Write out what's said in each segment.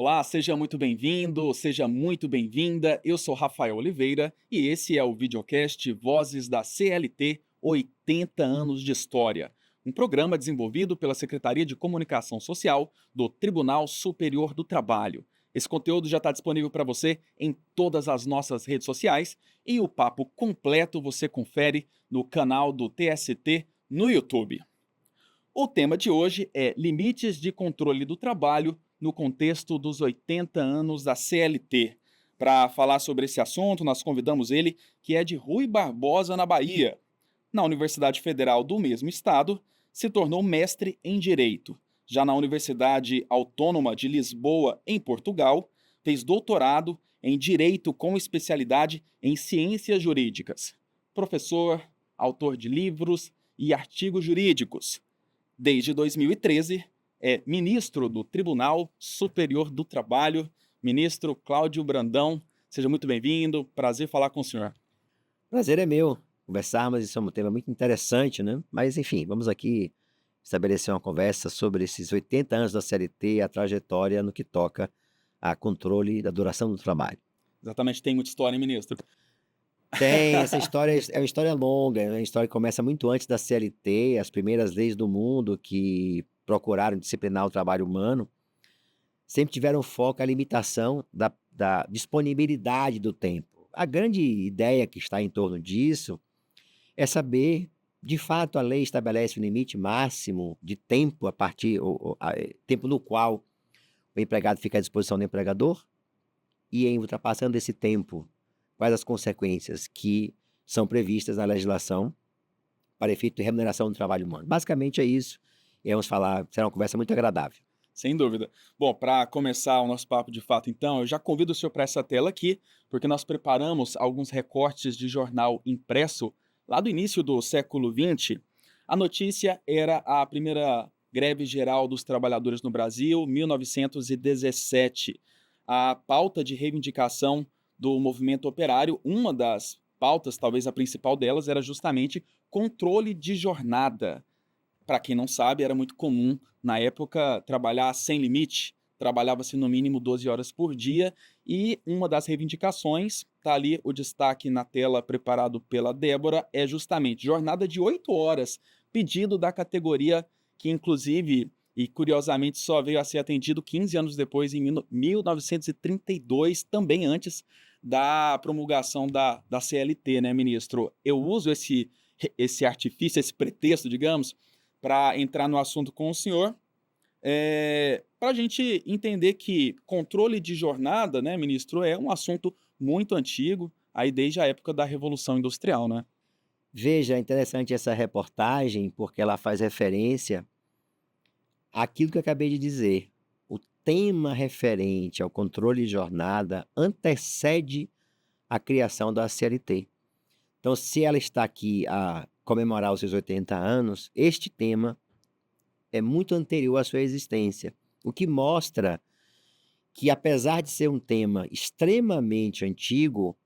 Olá, seja muito bem-vindo, seja muito bem-vinda. Eu sou Rafael Oliveira e esse é o videocast Vozes da CLT 80 anos de história, um programa desenvolvido pela Secretaria de Comunicação Social do Tribunal Superior do Trabalho. Esse conteúdo já está disponível para você em todas as nossas redes sociais e o papo completo você confere no canal do TST no YouTube. O tema de hoje é limites de controle do trabalho no contexto dos 80 anos da CLT. Para falar sobre esse assunto, nós convidamos ele, que é de Rui Barbosa, na Bahia. Na Universidade Federal do mesmo estado, se tornou mestre em Direito. Já na Universidade Autônoma de Lisboa, em Portugal, fez doutorado em Direito com especialidade em Ciências Jurídicas. Professor, autor de livros e artigos jurídicos. Desde 2013, é ministro do Tribunal Superior do Trabalho, ministro Cláudio Brandão. Seja muito bem-vindo, prazer falar com o senhor. Prazer é meu conversarmos, isso é um tema muito interessante, né? Mas enfim, vamos aqui estabelecer uma conversa sobre esses 80 anos da CLT e a trajetória no que toca a controle da duração do trabalho. Exatamente, tem muita história, hein, ministro? Tem, essa história é uma história longa, é uma história que começa muito antes da CLT, as primeiras leis do mundo que procuraram disciplinar o trabalho humano, sempre tiveram foco à limitação da disponibilidade do tempo. A grande ideia que está em torno disso é saber, de fato, a lei estabelece um limite máximo de tempo a partir tempo no qual o empregado fica à disposição do empregador, e em ultrapassando esse tempo, quais as consequências que são previstas na legislação para efeito de remuneração do trabalho humano. Basicamente é isso, e vamos falar, será uma conversa muito agradável. Sem dúvida. Bom, para começar o nosso papo de fato, então, eu já convido o senhor para essa tela aqui, porque nós preparamos alguns recortes de jornal impresso lá do início do século XX. A notícia era a primeira greve geral dos trabalhadores no Brasil, 1917. A pauta de reivindicação do movimento operário, uma das pautas, talvez a principal delas, era justamente controle de jornada. Para quem não sabe, era muito comum, na época, trabalhar sem limite. Trabalhava-se no mínimo 12 horas por dia e uma das reivindicações, está ali o destaque na tela preparado pela Débora, é justamente jornada de 8 horas, pedido da categoria que inclusive e curiosamente só veio a ser atendido 15 anos depois, em 1932, também antes da promulgação da CLT, né, ministro? Eu uso esse artifício, esse pretexto, digamos, para entrar no assunto com o senhor, para a gente entender que controle de jornada, né, ministro, é um assunto muito antigo, aí desde a época da Revolução Industrial, né? Veja, é interessante essa reportagem, porque ela faz referência àquilo que eu acabei de dizer. O tema referente ao controle de jornada antecede a criação da CLT. Então, se ela está aqui a comemorar os seus 80 anos, este tema é muito anterior à sua existência, o que mostra que, apesar de ser um tema extremamente antigo,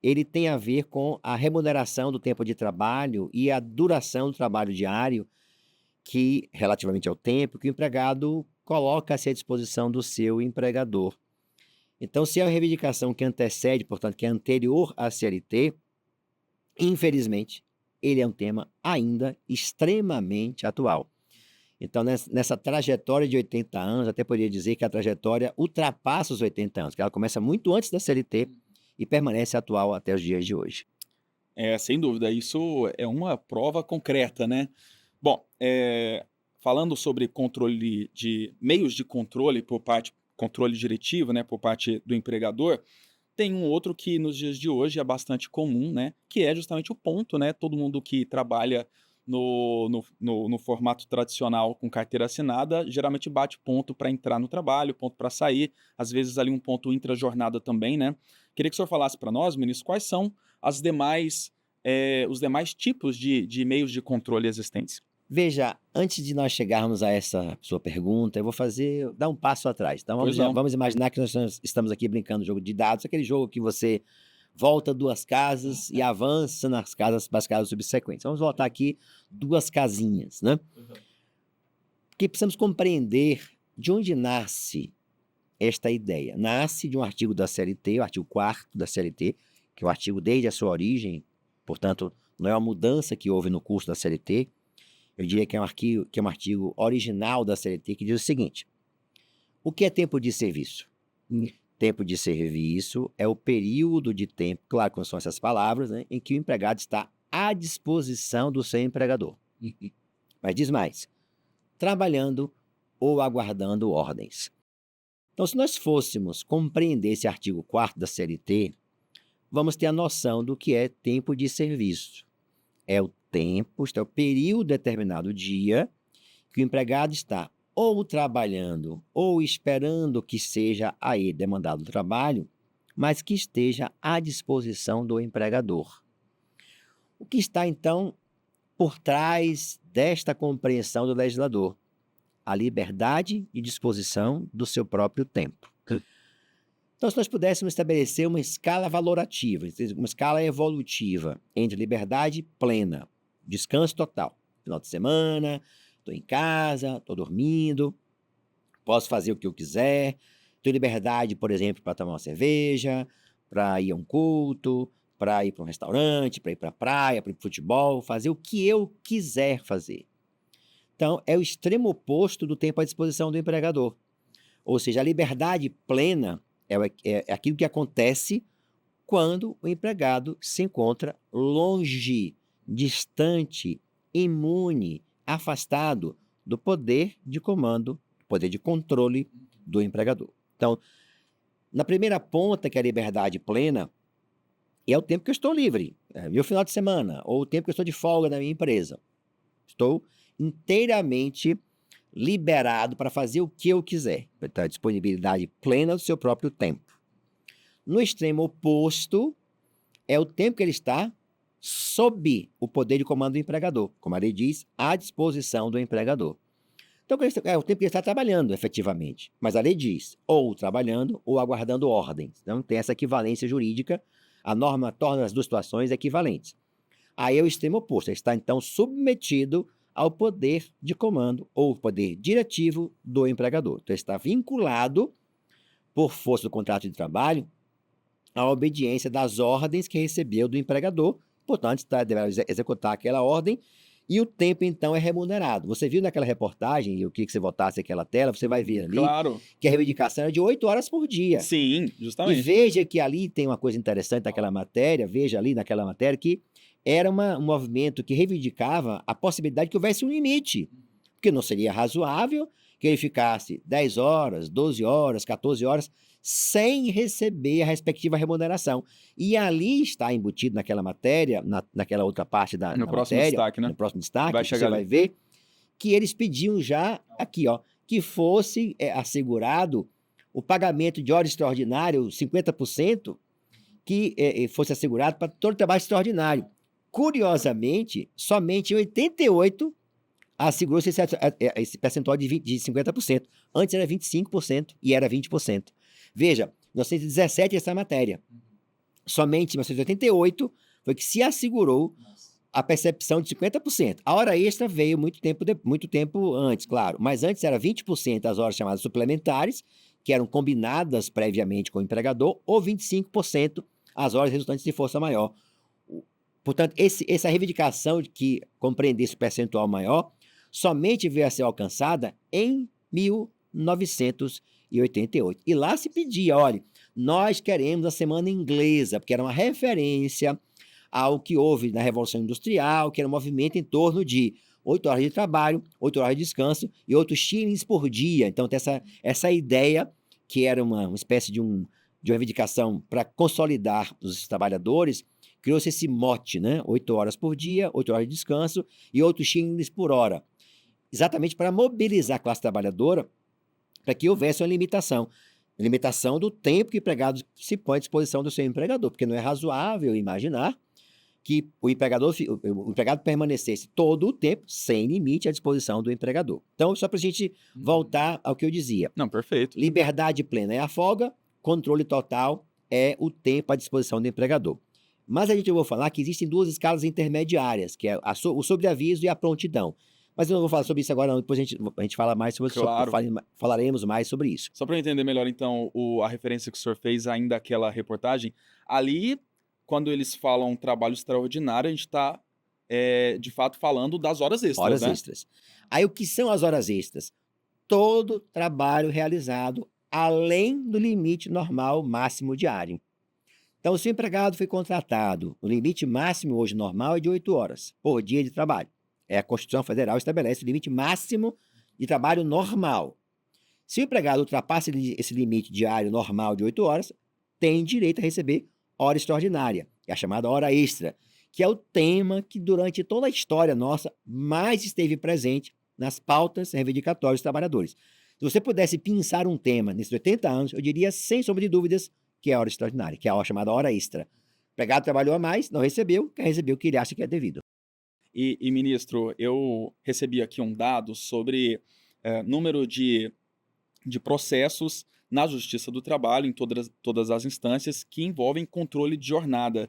ele tem a ver com a remuneração do tempo de trabalho e a duração do trabalho diário, que, relativamente ao tempo, que o empregado coloca-se à disposição do seu empregador. Então, se é uma reivindicação que antecede, portanto, que é anterior à CLT, infelizmente, ele é um tema ainda extremamente atual. Então, nessa trajetória de 80 anos, até poderia dizer que a trajetória ultrapassa os 80 anos, que ela começa muito antes da CLT e permanece atual até os dias de hoje. É, sem dúvida, isso é uma prova concreta, né? Bom, falando sobre controle de meios de controle por parte controle diretivo, né, por parte do empregador, tem um outro que nos dias de hoje é bastante comum, né, que é justamente o ponto, né, todo mundo que trabalha no formato tradicional com carteira assinada, geralmente bate ponto para entrar no trabalho, ponto para sair, às vezes ali um ponto intra-jornada também, né. Queria que o senhor falasse para nós, ministro, quais são as demais, os demais tipos de meios de controle existentes? Veja, antes de nós chegarmos a essa sua pergunta, eu vou dar um passo atrás. Então Pois não. vamos imaginar que nós estamos aqui brincando jogo de dados, aquele jogo que você volta 2 casas e avança para as casas subsequentes. Vamos voltar aqui 2 casinhas, né. Porque precisamos compreender de onde nasce esta ideia? Nasce de um artigo da CLT, o artigo 4º da CLT, que é o artigo desde a sua origem, portanto, não é uma mudança que houve no curso da CLT, eu diria que é um artigo original da CLT, que diz o seguinte: o que é tempo de serviço? Tempo de serviço é o período de tempo, claro que não são essas palavras, né, em que o empregado está à disposição do seu empregador. Mas diz mais: trabalhando ou aguardando ordens. Então, se nós fôssemos compreender esse artigo 4º da CLT, vamos ter a noção do que é tempo de serviço. É o tempo, é o período determinado do dia que o empregado está ou trabalhando ou esperando que seja a ele demandado o trabalho, mas que esteja à disposição do empregador. O que está, então, por trás desta compreensão do legislador? A liberdade de disposição do seu próprio tempo. Então, se nós pudéssemos estabelecer uma escala valorativa, uma escala evolutiva entre liberdade plena, descanso total, final de semana, estou em casa, estou dormindo, posso fazer o que eu quiser, tenho liberdade, por exemplo, para tomar uma cerveja, para ir a um culto, para ir para um restaurante, para ir para a praia, para ir para o futebol, fazer o que eu quiser fazer. Então, é o extremo oposto do tempo à disposição do empregador. Ou seja, a liberdade plena é aquilo que acontece quando o empregado se encontra longe, distante, imune, afastado do poder de comando, poder de controle do empregador. Então, na primeira ponta, que é a liberdade plena, é o tempo que eu estou livre, meu final de semana, ou o tempo que eu estou de folga na minha empresa. Estou inteiramente liberado para fazer o que eu quiser. Então, a disponibilidade plena do seu próprio tempo. No extremo oposto, é o tempo que ele está sob o poder de comando do empregador. Como a lei diz, à disposição do empregador. Então, é o tempo que ele está trabalhando, efetivamente. Mas a lei diz, ou trabalhando, ou aguardando ordens. Então, tem essa equivalência jurídica. A norma torna as duas situações equivalentes. Aí é o extremo oposto. Ele está, então, submetido ao poder de comando ou poder diretivo do empregador. Então, ele está vinculado, por força do contrato de trabalho, à obediência das ordens que recebeu do empregador, portanto, deve executar aquela ordem, e o tempo, então, é remunerado. Você viu naquela reportagem, e eu queria que você voltasse aquela tela, você vai ver ali, Claro. que a reivindicação é de 8 horas por dia. Sim, E justamente. veja que ali tem uma coisa interessante naquela matéria, veja ali naquela matéria que era um movimento que reivindicava a possibilidade que houvesse um limite, porque não seria razoável que ele ficasse 10 horas, 12 horas, 14 horas, sem receber a respectiva remuneração. E ali está embutido naquela matéria, naquela outra parte da No próximo matéria, destaque, né? no próximo destaque, Vai você chegar vai ali. ver que eles pediam já aqui, ó, que fosse assegurado o pagamento de hora extraordinária, 50%, que fosse assegurado para todo trabalho extraordinário. Curiosamente, somente em 88 assegurou-se esse percentual de 50%. Antes era 25% e era 20%. Veja, em 1917 essa matéria. Somente em 1988 foi que se assegurou a percepção de 50%. A hora extra veio muito tempo antes, claro, mas antes era 20% as horas chamadas suplementares, que eram combinadas previamente com o empregador, ou 25% as horas resultantes de força maior. Portanto, essa reivindicação de que compreendesse o percentual maior somente veio a ser alcançada em 1988. E lá se pedia, olha, nós queremos a semana inglesa, porque era uma referência ao que houve na Revolução Industrial, que era um movimento em torno de 8 horas de trabalho, 8 horas de descanso e 8 shillings por dia. Então, tem essa ideia, que era uma espécie de uma reivindicação para consolidar os trabalhadores, criou-se esse mote, né? 8 horas por dia, 8 horas de descanso e 8 shillings por hora. Exatamente para mobilizar a classe trabalhadora para que houvesse uma limitação. Limitação do tempo que o empregado se põe à disposição do seu empregador, porque não é razoável imaginar que o empregado permanecesse todo o tempo, sem limite, à disposição do empregador. Então, só para a gente voltar ao que eu dizia. Não, perfeito. Liberdade plena é a folga, controle total é o tempo à disposição do empregador. Mas eu vou falar que existem duas escalas intermediárias, que é o sobreaviso e a prontidão. Mas eu não vou falar sobre isso agora não, depois a gente fala mais Claro. falaremos mais sobre isso. Só para eu entender melhor então a referência que o senhor fez ainda àquela reportagem, ali, quando eles falam trabalho extraordinário, a gente está, de fato falando das horas extras, Horas né? extras. Aí o que são as horas extras? Todo trabalho realizado além do limite normal máximo diário. Então, se o empregado foi contratado, o limite máximo hoje normal é de 8 horas por dia de trabalho. A Constituição Federal estabelece o limite máximo de trabalho normal. Se o empregado ultrapassa esse limite diário normal de 8 horas, tem direito a receber hora extraordinária, que é a chamada hora extra, que é o tema que durante toda a história nossa mais esteve presente nas pautas reivindicatórias dos trabalhadores. Se você pudesse pensar um tema nesses 80 anos, eu diria sem sombra de dúvidas que é a hora extraordinária, que é a chamada hora extra. O empregado trabalhou a mais, não recebeu, quem recebeu o que ele acha que é devido. Ministro, eu recebi aqui um dado sobre número de processos na Justiça do Trabalho, em todas as instâncias, que envolvem controle de jornada.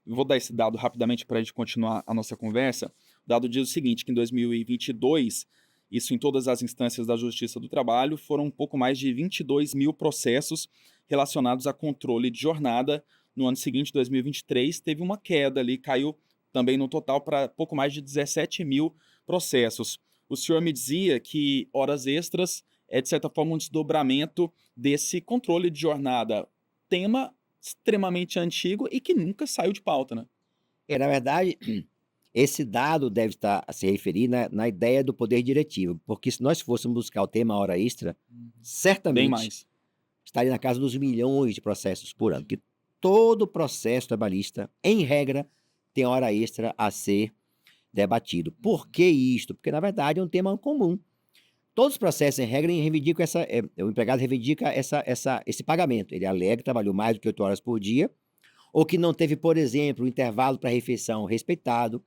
Vou dar esse dado rapidamente para a gente continuar a nossa conversa. O dado diz o seguinte, que em 2022, isso em todas as instâncias da Justiça do Trabalho, foram um pouco mais de 22 mil processos relacionados a controle de jornada. No ano seguinte, 2023, teve uma queda ali, caiu também no total para pouco mais de 17 mil processos. O senhor me dizia que horas extras é, de certa forma, um desdobramento desse controle de jornada. Tema extremamente antigo e que nunca saiu de pauta, né? Na verdade, esse dado deve estar a se referir na ideia do poder diretivo, porque se nós fôssemos buscar o tema hora extra, Bem certamente mais. estaria na casa dos milhões de processos por ano, porque todo processo trabalhista, em regra, tem hora extra a ser debatido. Por que isto? Porque, na verdade, é um tema comum. Todos os processos, em regra, reivindicam o empregado reivindica esse pagamento. Ele alega que trabalhou mais do que 8 horas por dia, ou que não teve, por exemplo, o intervalo para refeição respeitado.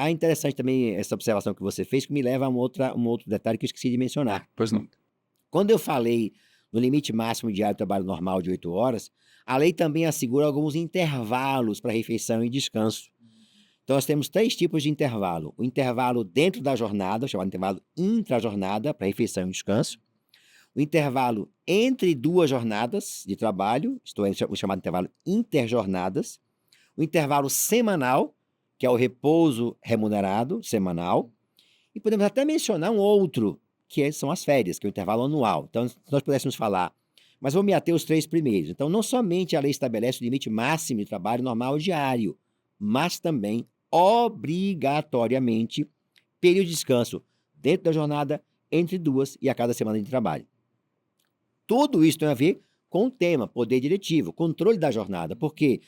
Interessante também essa observação que você fez, que me leva a um outro detalhe que eu esqueci de mencionar. Pois não. Quando eu falei no limite máximo diário de trabalho normal de 8 horas, a lei também assegura alguns intervalos para refeição e descanso. Então, nós temos 3 tipos de intervalo. O intervalo dentro da jornada, chamado intervalo intrajornada, para refeição e descanso. O intervalo entre 2 jornadas de trabalho, isto é, o chamado intervalo interjornadas. O intervalo semanal, que é o repouso remunerado semanal. E podemos até mencionar um outro, são as férias, que é o intervalo anual. Então, se nós pudéssemos falar, mas vou me ater aos 3 primeiros. Então, não somente a lei estabelece o limite máximo de trabalho normal diário, mas também, obrigatoriamente, período de descanso dentro da jornada, entre 2 e a cada semana de trabalho. Tudo isso tem a ver com o tema poder diretivo, controle da jornada, porque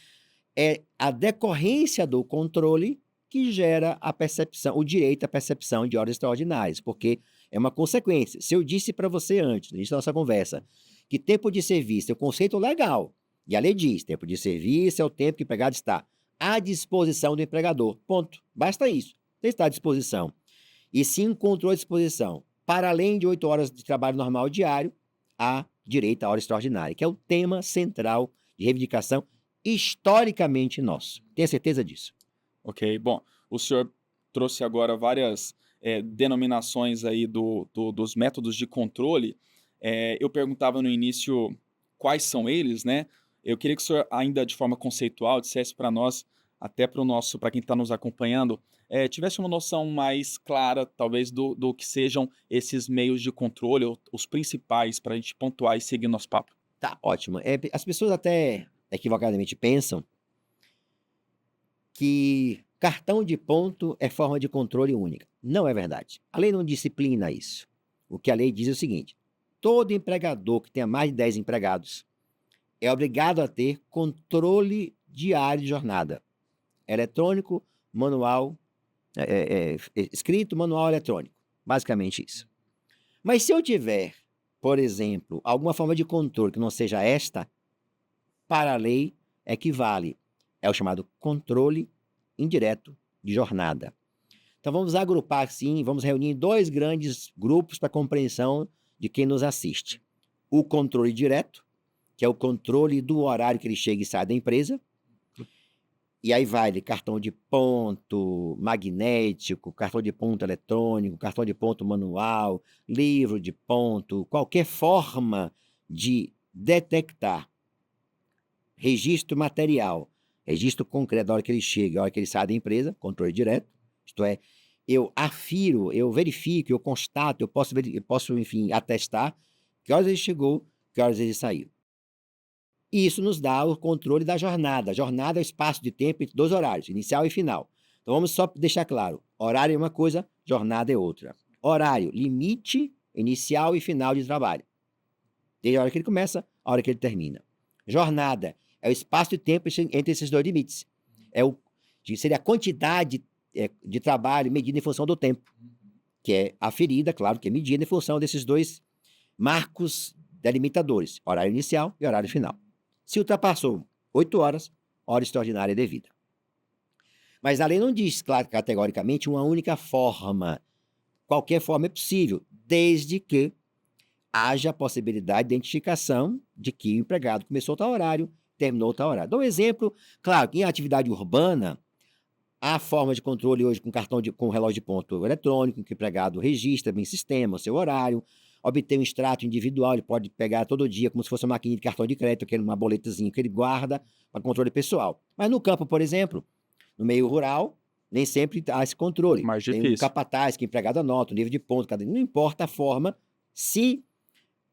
é a decorrência do controle que gera a percepção, o direito à percepção de horas extraordinárias, porque é uma consequência. Se eu disse para você antes, no início da nossa conversa, que tempo de serviço é um conceito legal, e a lei diz, tempo de serviço é o tempo que o empregado está à disposição do empregador. Ponto. Basta isso. Você está à disposição. E se encontrou à disposição, para além de 8 horas de trabalho normal diário, há direito à hora extraordinária, que é o tema central de reivindicação historicamente nosso. Tenha certeza disso. Ok, bom, o senhor trouxe agora várias denominações aí dos métodos de controle. Eu perguntava no início quais são eles, né? Eu queria que o senhor, ainda de forma conceitual, dissesse para nós, até para quem está nos acompanhando, tivesse uma noção mais clara, talvez, do que sejam esses meios de controle, ou os principais, para a gente pontuar e seguir nosso papo. Tá, ótimo. As pessoas até equivocadamente pensam que cartão de ponto é forma de controle única. Não é verdade. A lei não disciplina isso. O que a lei diz é o seguinte: todo empregador que tenha mais de 10 empregados é obrigado a ter controle diário de jornada. Eletrônico, manual, escrito, manual, eletrônico. Basicamente isso. Mas se eu tiver, por exemplo, alguma forma de controle que não seja esta, para a lei equivale. É o chamado controle indireto de jornada. Então vamos agrupar assim, vamos reunir em 2 grandes grupos para compreensão de quem nos assiste. O controle direto, que é o controle do horário que ele chega e sai da empresa, E aí vai de cartão de ponto magnético, cartão de ponto eletrônico, cartão de ponto manual, livro de ponto, qualquer forma de detectar registro material, registro concreto da hora que ele chega, da hora que ele sai da empresa, controle direto, isto é, eu afiro, eu verifico, eu constato, eu posso, enfim, atestar que horas ele chegou, que horas ele saiu. E isso nos dá o controle da jornada. A jornada é o espaço de tempo entre 2 horários, inicial e final. Então vamos só deixar claro: horário é uma coisa, jornada é outra. Horário, limite inicial e final de trabalho. Desde a hora que ele começa, a hora que ele termina. Jornada é o espaço de tempo entre esses 2 limites. Seria a quantidade de trabalho medida em função do tempo, que é aferida, claro, que é medida em função desses 2 marcos delimitadores, horário inicial e horário final. Se ultrapassou 8 horas, hora extraordinária devida. Mas a lei não diz, claro, categoricamente, uma única forma. Qualquer forma é possível, desde que haja a possibilidade de identificação de que o empregado começou tal horário, terminou tal horário. Dou um exemplo, claro, que em atividade urbana, há forma de controle hoje com relógio de ponto eletrônico, em que o empregado registra em sistema o seu horário, obter um extrato individual, ele pode pegar todo dia, como se fosse uma maquininha de cartão de crédito, aquele uma boletazinha que ele guarda para controle pessoal. Mas no campo, por exemplo, no meio rural, nem sempre há esse controle. Mais Tem um difícil. capataz que o empregado anota, o nível de ponto, não importa a forma, se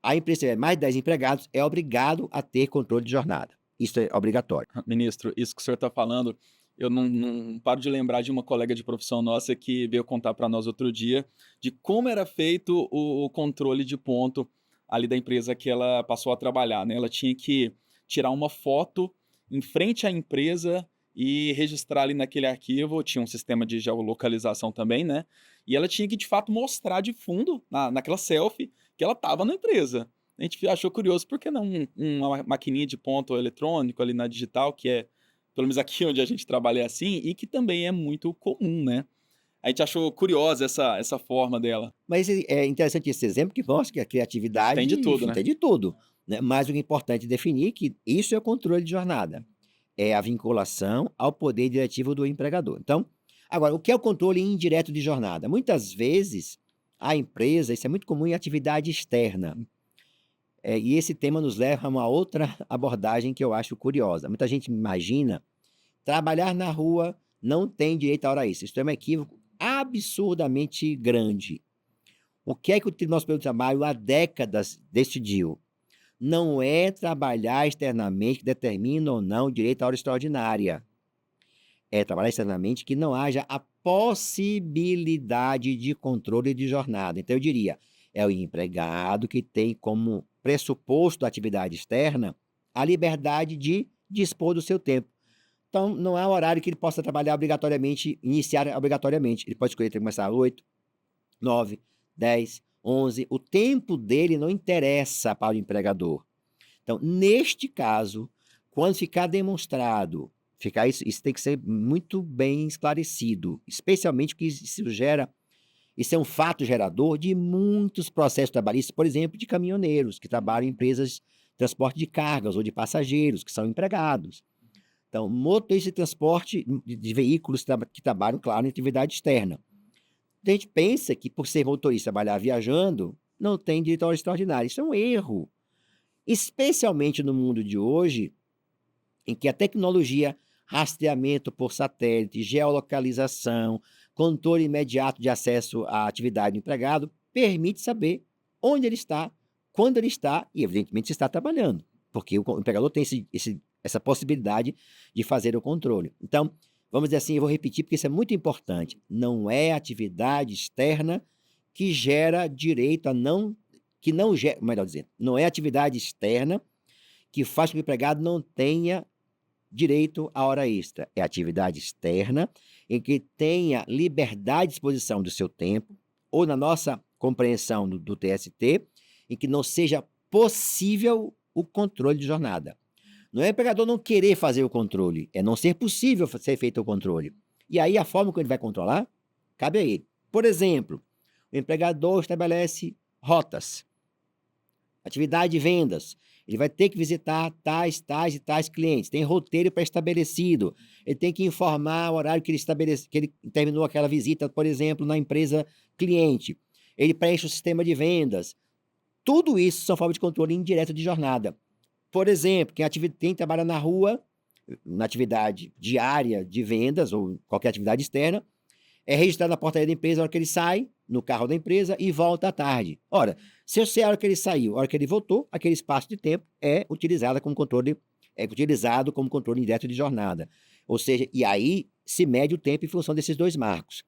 a empresa tiver mais de 10 empregados, é obrigado a ter controle de jornada. Isso é obrigatório. Ministro, isso que o senhor está falando, eu não paro de lembrar de uma colega de profissão nossa que veio contar para nós outro dia de como era feito o controle de ponto ali da empresa que ela passou a trabalhar, né? Ela tinha que tirar uma foto em frente à empresa e registrar ali naquele arquivo, tinha um sistema de geolocalização também, né? E ela tinha que, de fato, mostrar de fundo, naquela selfie, que ela estava na empresa. A gente achou curioso, por que não uma maquininha de ponto eletrônico ali na digital, que é, pelo menos aqui onde a gente trabalha é assim, e que também é muito comum, né? A gente achou curiosa essa forma dela. Mas é interessante esse exemplo que mostra que a criatividade, Tem de tudo, enfim, né? tem de tudo, né? Mas o que é importante definir é que isso é o controle de jornada, é a vinculação ao poder diretivo do empregador. Então, agora, o que é o controle indireto de jornada? Muitas vezes, a empresa, isso é muito comum em atividade externa, e esse tema nos leva a uma outra abordagem que eu acho curiosa. Muita gente imagina trabalhar na rua não tem direito à hora extra. Isso é um equívoco absurdamente grande. O que é que o Tribunal Superior do Trabalho há décadas decidiu? Não é trabalhar externamente que determina ou não o direito à hora extraordinária. É trabalhar externamente que não haja a possibilidade de controle de jornada. Então, eu diria, é o empregado que tem como pressuposto da atividade externa a liberdade de dispor do seu tempo. Então, não há horário que ele possa trabalhar obrigatoriamente, iniciar obrigatoriamente. Ele pode escolher começar às 8, 9, 10, 11. O tempo dele não interessa para o empregador. Então, neste caso, quando ficar demonstrado, isso tem que ser muito bem esclarecido, especialmente porque isso é um fato gerador de muitos processos trabalhistas, por exemplo, de caminhoneiros que trabalham em empresas de transporte de cargas ou de passageiros, que são empregados. Então, motoristas de transporte de veículos que trabalham, claro, em atividade externa. A gente pensa que, por ser motorista, trabalhar viajando, não tem direito à hora extraordinária. Isso é um erro. Especialmente no mundo de hoje, em que a tecnologia, rastreamento por satélite, geolocalização, controle imediato de acesso à atividade do empregado, permite saber onde ele está, quando ele está e, evidentemente, se está trabalhando, porque o empregador tem essa possibilidade de fazer o controle. Então, vamos dizer assim, eu vou repetir porque isso é muito importante, não é atividade externa que gera direito a não, que não gera, melhor dizendo, não é atividade externa que faz com que o empregado não tenha direito à hora extra. É atividade externa em que tenha liberdade de disposição do seu tempo, ou na nossa compreensão do TST, em que não seja possível o controle de jornada. Não é o empregador não querer fazer o controle, é não ser possível ser feito o controle. E aí a forma como ele vai controlar, cabe a ele. Por exemplo, o empregador estabelece rotas, atividade de vendas. Ele vai ter que visitar tais e tais clientes, tem roteiro pré-estabelecido, ele tem que informar o horário que ele terminou aquela visita, por exemplo, na empresa cliente. Ele preenche o sistema de vendas. Tudo isso são formas de controle indireto de jornada. Por exemplo, quem trabalha na rua, na atividade diária de vendas ou qualquer atividade externa, é registrado na portaria da empresa a hora que ele sai, no carro da empresa, e volta à tarde. Ora, se eu sei a hora que ele saiu, a hora que ele voltou, aquele espaço de tempo é utilizado como controle indireto de jornada. Ou seja, e aí se mede o tempo em função desses dois marcos.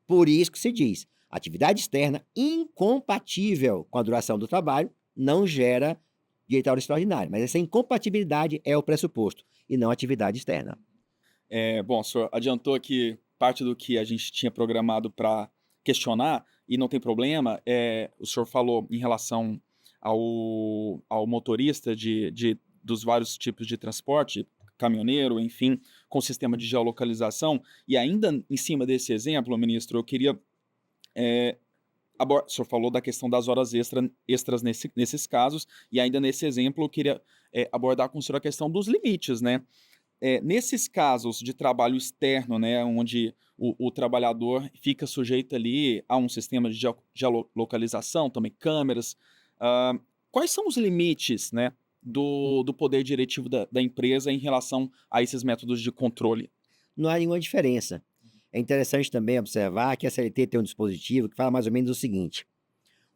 Por isso que se diz, atividade externa incompatível com a duração do trabalho não gera direito à hora extraordinária, mas essa incompatibilidade é o pressuposto, e não a atividade externa. Bom, o senhor adiantou aqui parte do que a gente tinha programado para questionar, e não tem problema. O senhor falou em relação ao motorista dos vários tipos de transporte, caminhoneiro, enfim, com sistema de geolocalização, e ainda em cima desse exemplo, ministro, eu queria o senhor falou da questão das horas extras nesses casos, e ainda nesse exemplo eu queria abordar com o senhor a questão dos limites, né? Nesses casos de trabalho externo, né, onde o trabalhador fica sujeito ali a um sistema de geolocalização, também câmeras, quais são os limites, né, do poder diretivo da empresa em relação a esses métodos de controle? Não há nenhuma diferença. É interessante também observar que a CLT tem um dispositivo que fala mais ou menos o seguinte: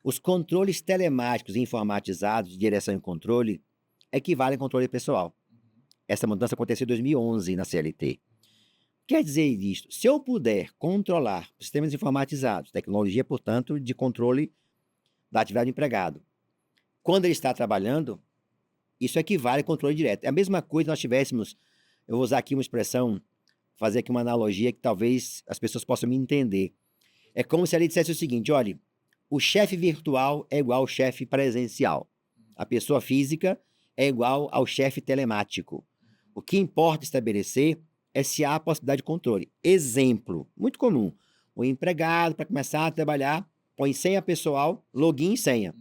os controles telemáticos e informatizados de direção e controle equivalem a controle pessoal. Essa mudança aconteceu em 2011 na CLT. Quer dizer isto, se eu puder controlar sistemas informatizados, tecnologia, portanto, de controle da atividade do empregado, quando ele está trabalhando, isso equivale a controle direto. É a mesma coisa se nós tivéssemos, eu vou usar aqui uma expressão, fazer aqui uma analogia que talvez as pessoas possam me entender. É como se ele dissesse o seguinte: olha, o chefe virtual é igual ao chefe presencial. A pessoa física é igual ao chefe telemático. O que importa estabelecer é se há a possibilidade de controle. Exemplo, muito comum. O empregado, para começar a trabalhar, põe senha pessoal, login e senha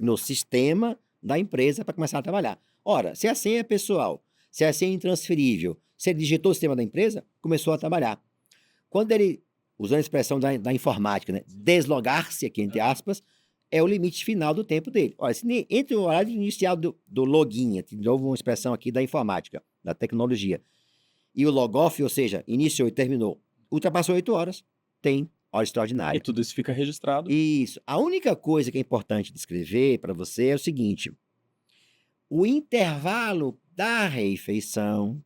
no sistema da empresa para começar a trabalhar. Ora, se a senha é pessoal, se a senha é intransferível, se ele digitou o sistema da empresa, começou a trabalhar. Quando ele, usando a expressão da informática, né, deslogar-se, aqui entre aspas, é o limite final do tempo dele. Olha, se entre o horário inicial do login, de novo uma expressão aqui da informática, da tecnologia, e o log-off, ou seja, iniciou e terminou, ultrapassou 8 horas, tem hora E extraordinária. tudo isso fica registrado. Isso. A única coisa que é importante descrever para você é o seguinte: o intervalo da refeição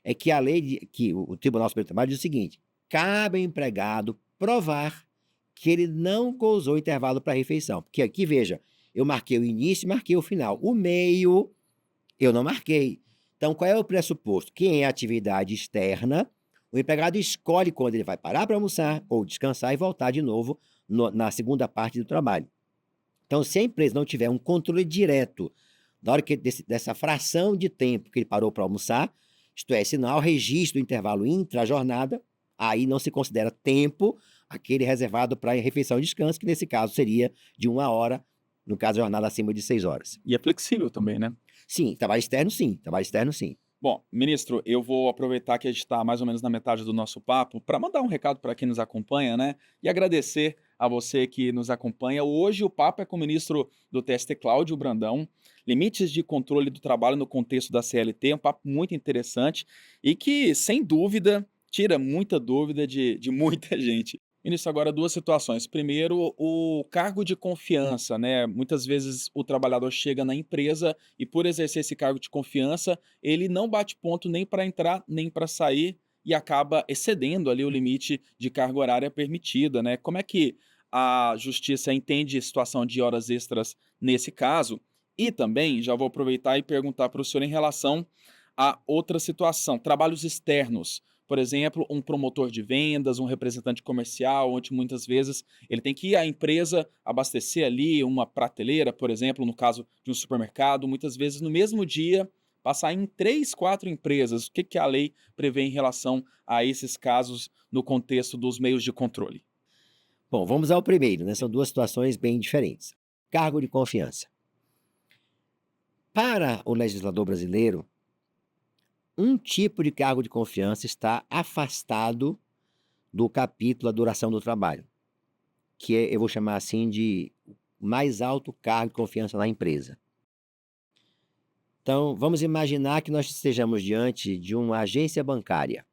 é que a lei, que o Tribunal Superior do Trabalho diz o seguinte: cabe ao empregado provar que ele não gozou intervalo para refeição. Porque aqui, veja, eu marquei o início e marquei o final. O meio, eu não marquei. Então, qual é o pressuposto? Que em atividade externa, o empregado escolhe quando ele vai parar para almoçar ou descansar e voltar de novo na segunda parte do trabalho. Então, se a empresa não tiver um controle direto da hora dessa fração de tempo que ele parou para almoçar, isto é, se não há o registro do intervalo intra-jornada, aí não se considera tempo aquele reservado para refeição e descanso, que nesse caso seria de 1 hora, no caso, jornada acima de 6 horas. E é flexível também, né? Sim, trabalho externo sim, trabalho externo sim. Bom, ministro, eu vou aproveitar que a gente está mais ou menos na metade do nosso papo para mandar um recado para quem nos acompanha, né? E agradecer a você que nos acompanha. Hoje o papo é com o ministro do TST, Cláudio Brandão. Limites de controle do trabalho no contexto da CLT, um papo muito interessante e que, sem dúvida, tira muita dúvida de muita gente. Ministro, agora duas situações. Primeiro, o cargo de confiança, né? Muitas vezes o trabalhador chega na empresa e, por exercer esse cargo de confiança, ele não bate ponto nem para entrar, nem para sair e acaba excedendo ali o limite de carga horária permitida, né? Como é que a justiça entende situação de horas extras nesse caso? E também já vou aproveitar e perguntar para o senhor em relação a outra situação, trabalhos externos. Por exemplo, um promotor de vendas, um representante comercial, onde muitas vezes ele tem que ir à empresa abastecer ali uma prateleira, por exemplo, no caso de um supermercado, muitas vezes no mesmo dia passar em 3, 4 empresas. O que que a lei prevê em relação a esses casos no contexto dos meios de controle? Bom, vamos ao primeiro, né? São duas situações bem diferentes. Cargo de confiança. Para o legislador brasileiro, um tipo de cargo de confiança está afastado do capítulo da duração do trabalho, que eu vou chamar assim de mais alto cargo de confiança na empresa. Então, vamos imaginar que nós estejamos diante de uma agência bancária,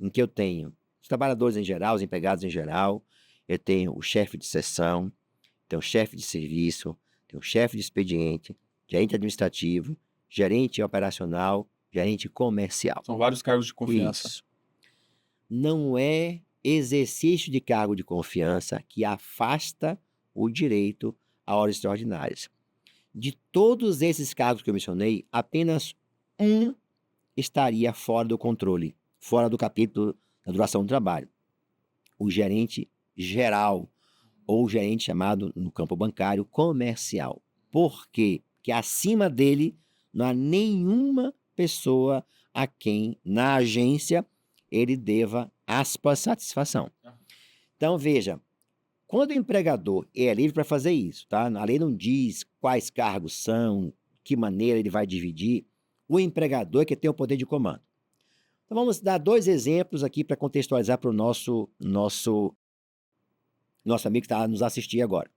em que eu tenho os trabalhadores em geral, os empregados em geral, eu tenho o chefe de seção, tenho o chefe de serviço, tenho o chefe de expediente, gerente administrativo, gerente operacional, gerente comercial. São vários cargos de confiança. Isso. Não é exercício de cargo de confiança que afasta o direito a horas extraordinárias. De todos esses cargos que eu mencionei, apenas um estaria fora do controle, fora do capítulo da duração do trabalho. O gerente geral, ou o gerente chamado, no campo bancário, comercial. Por quê? Porque acima dele não há nenhuma pessoa a quem, na agência, ele deva, aspas, satisfação. Então, veja, quando o empregador é livre para fazer isso, tá? A lei não diz quais cargos são, que maneira ele vai dividir, o empregador é que tem o poder de comando. Então, vamos dar 2 exemplos aqui para contextualizar para o nosso amigo que está nos assistir agora.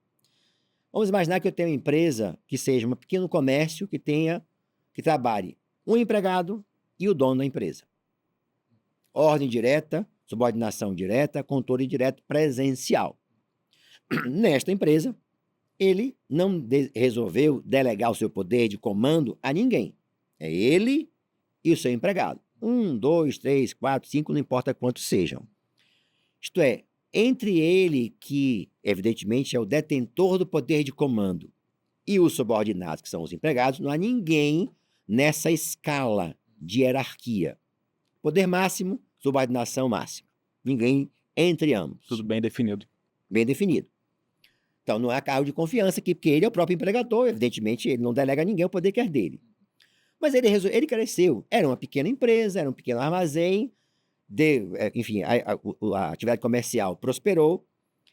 Vamos imaginar que eu tenho uma empresa que seja um pequeno comércio que trabalhe um empregado e o dono da empresa. Ordem direta, subordinação direta, controle direto presencial. Nesta empresa, ele não resolveu delegar o seu poder de comando a ninguém. É ele e o seu empregado. 1, 2, 3, 4, 5, não importa quantos sejam. Isto é, entre ele, que evidentemente é o detentor do poder de comando, e os subordinados, que são os empregados, não há ninguém nessa escala de hierarquia. Poder máximo, subordinação máxima. Ninguém entre ambos. Tudo bem definido. Bem definido. Então, não há cargo de confiança aqui, porque ele é o próprio empregador, evidentemente, ele não delega a ninguém o poder que é dele. Mas ele cresceu, era uma pequena empresa, era um pequeno armazém, enfim, a atividade comercial prosperou,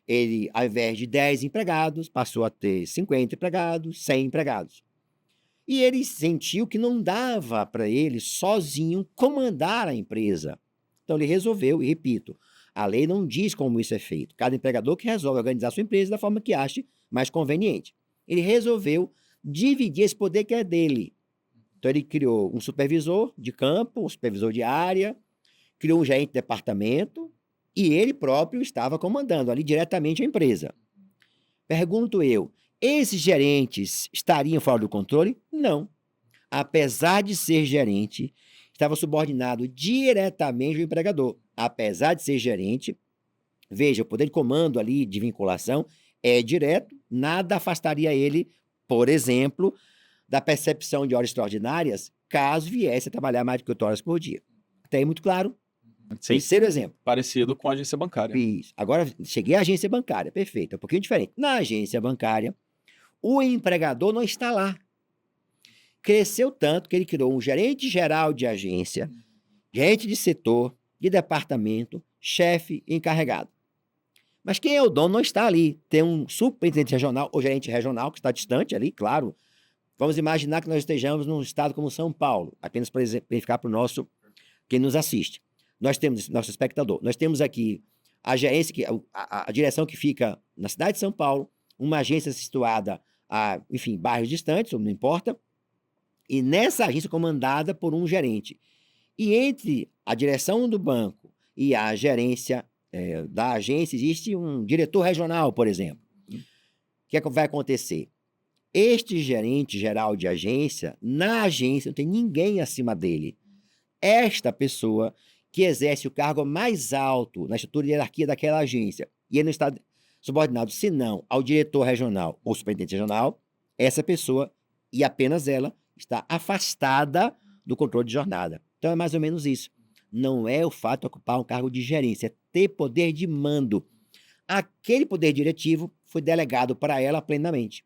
ele, ao invés de 10 empregados, passou a ter 50 empregados, 100 empregados. E ele sentiu que não dava para ele, sozinho, comandar a empresa. Então, ele resolveu, e repito, a lei não diz como isso é feito. Cada empregador que resolve organizar sua empresa da forma que ache mais conveniente. Ele resolveu dividir esse poder que é dele. Então, ele criou um supervisor de campo, um supervisor de área, criou um gerente de departamento e ele próprio estava comandando ali diretamente a empresa. Pergunto eu, esses gerentes estariam fora do controle? Não. Apesar de ser gerente, estava subordinado diretamente ao empregador. Apesar de ser gerente, veja, o poder de comando ali, de vinculação, é direto, nada afastaria ele, por exemplo, da percepção de horas extraordinárias, caso viesse a trabalhar mais de 8 horas por dia. Até aí muito claro? Sim. Terceiro exemplo. Parecido com a agência bancária. Isso. Agora, cheguei à agência bancária, perfeito, é um pouquinho diferente. Na agência bancária, o empregador não está lá. Cresceu tanto que ele criou um gerente geral de agência, gerente de setor, de departamento, chefe e encarregado. Mas quem é o dono não está ali. Tem um superintendente regional ou gerente regional que está distante ali, claro. Vamos imaginar que nós estejamos num estado como São Paulo, apenas para exemplificar para o nosso, quem nos assiste. Nós temos, nosso espectador, nós temos aqui a gerência, a direção que fica na cidade de São Paulo, uma agência situada a, enfim, bairros distantes, não importa, e nessa agência comandada por um gerente. E entre a direção do banco e a gerência da agência existe um diretor regional, por exemplo. O que é que vai acontecer? Este gerente geral de agência, na agência não tem ninguém acima dele. Esta pessoa que exerce o cargo mais alto na estrutura de hierarquia daquela agência, e ele não está subordinado, senão ao diretor regional ou superintendente regional, essa pessoa, e apenas ela, está afastada do controle de jornada. Então é mais ou menos isso. Não é o fato de ocupar um cargo de gerência, é ter poder de mando. Aquele poder diretivo foi delegado para ela plenamente.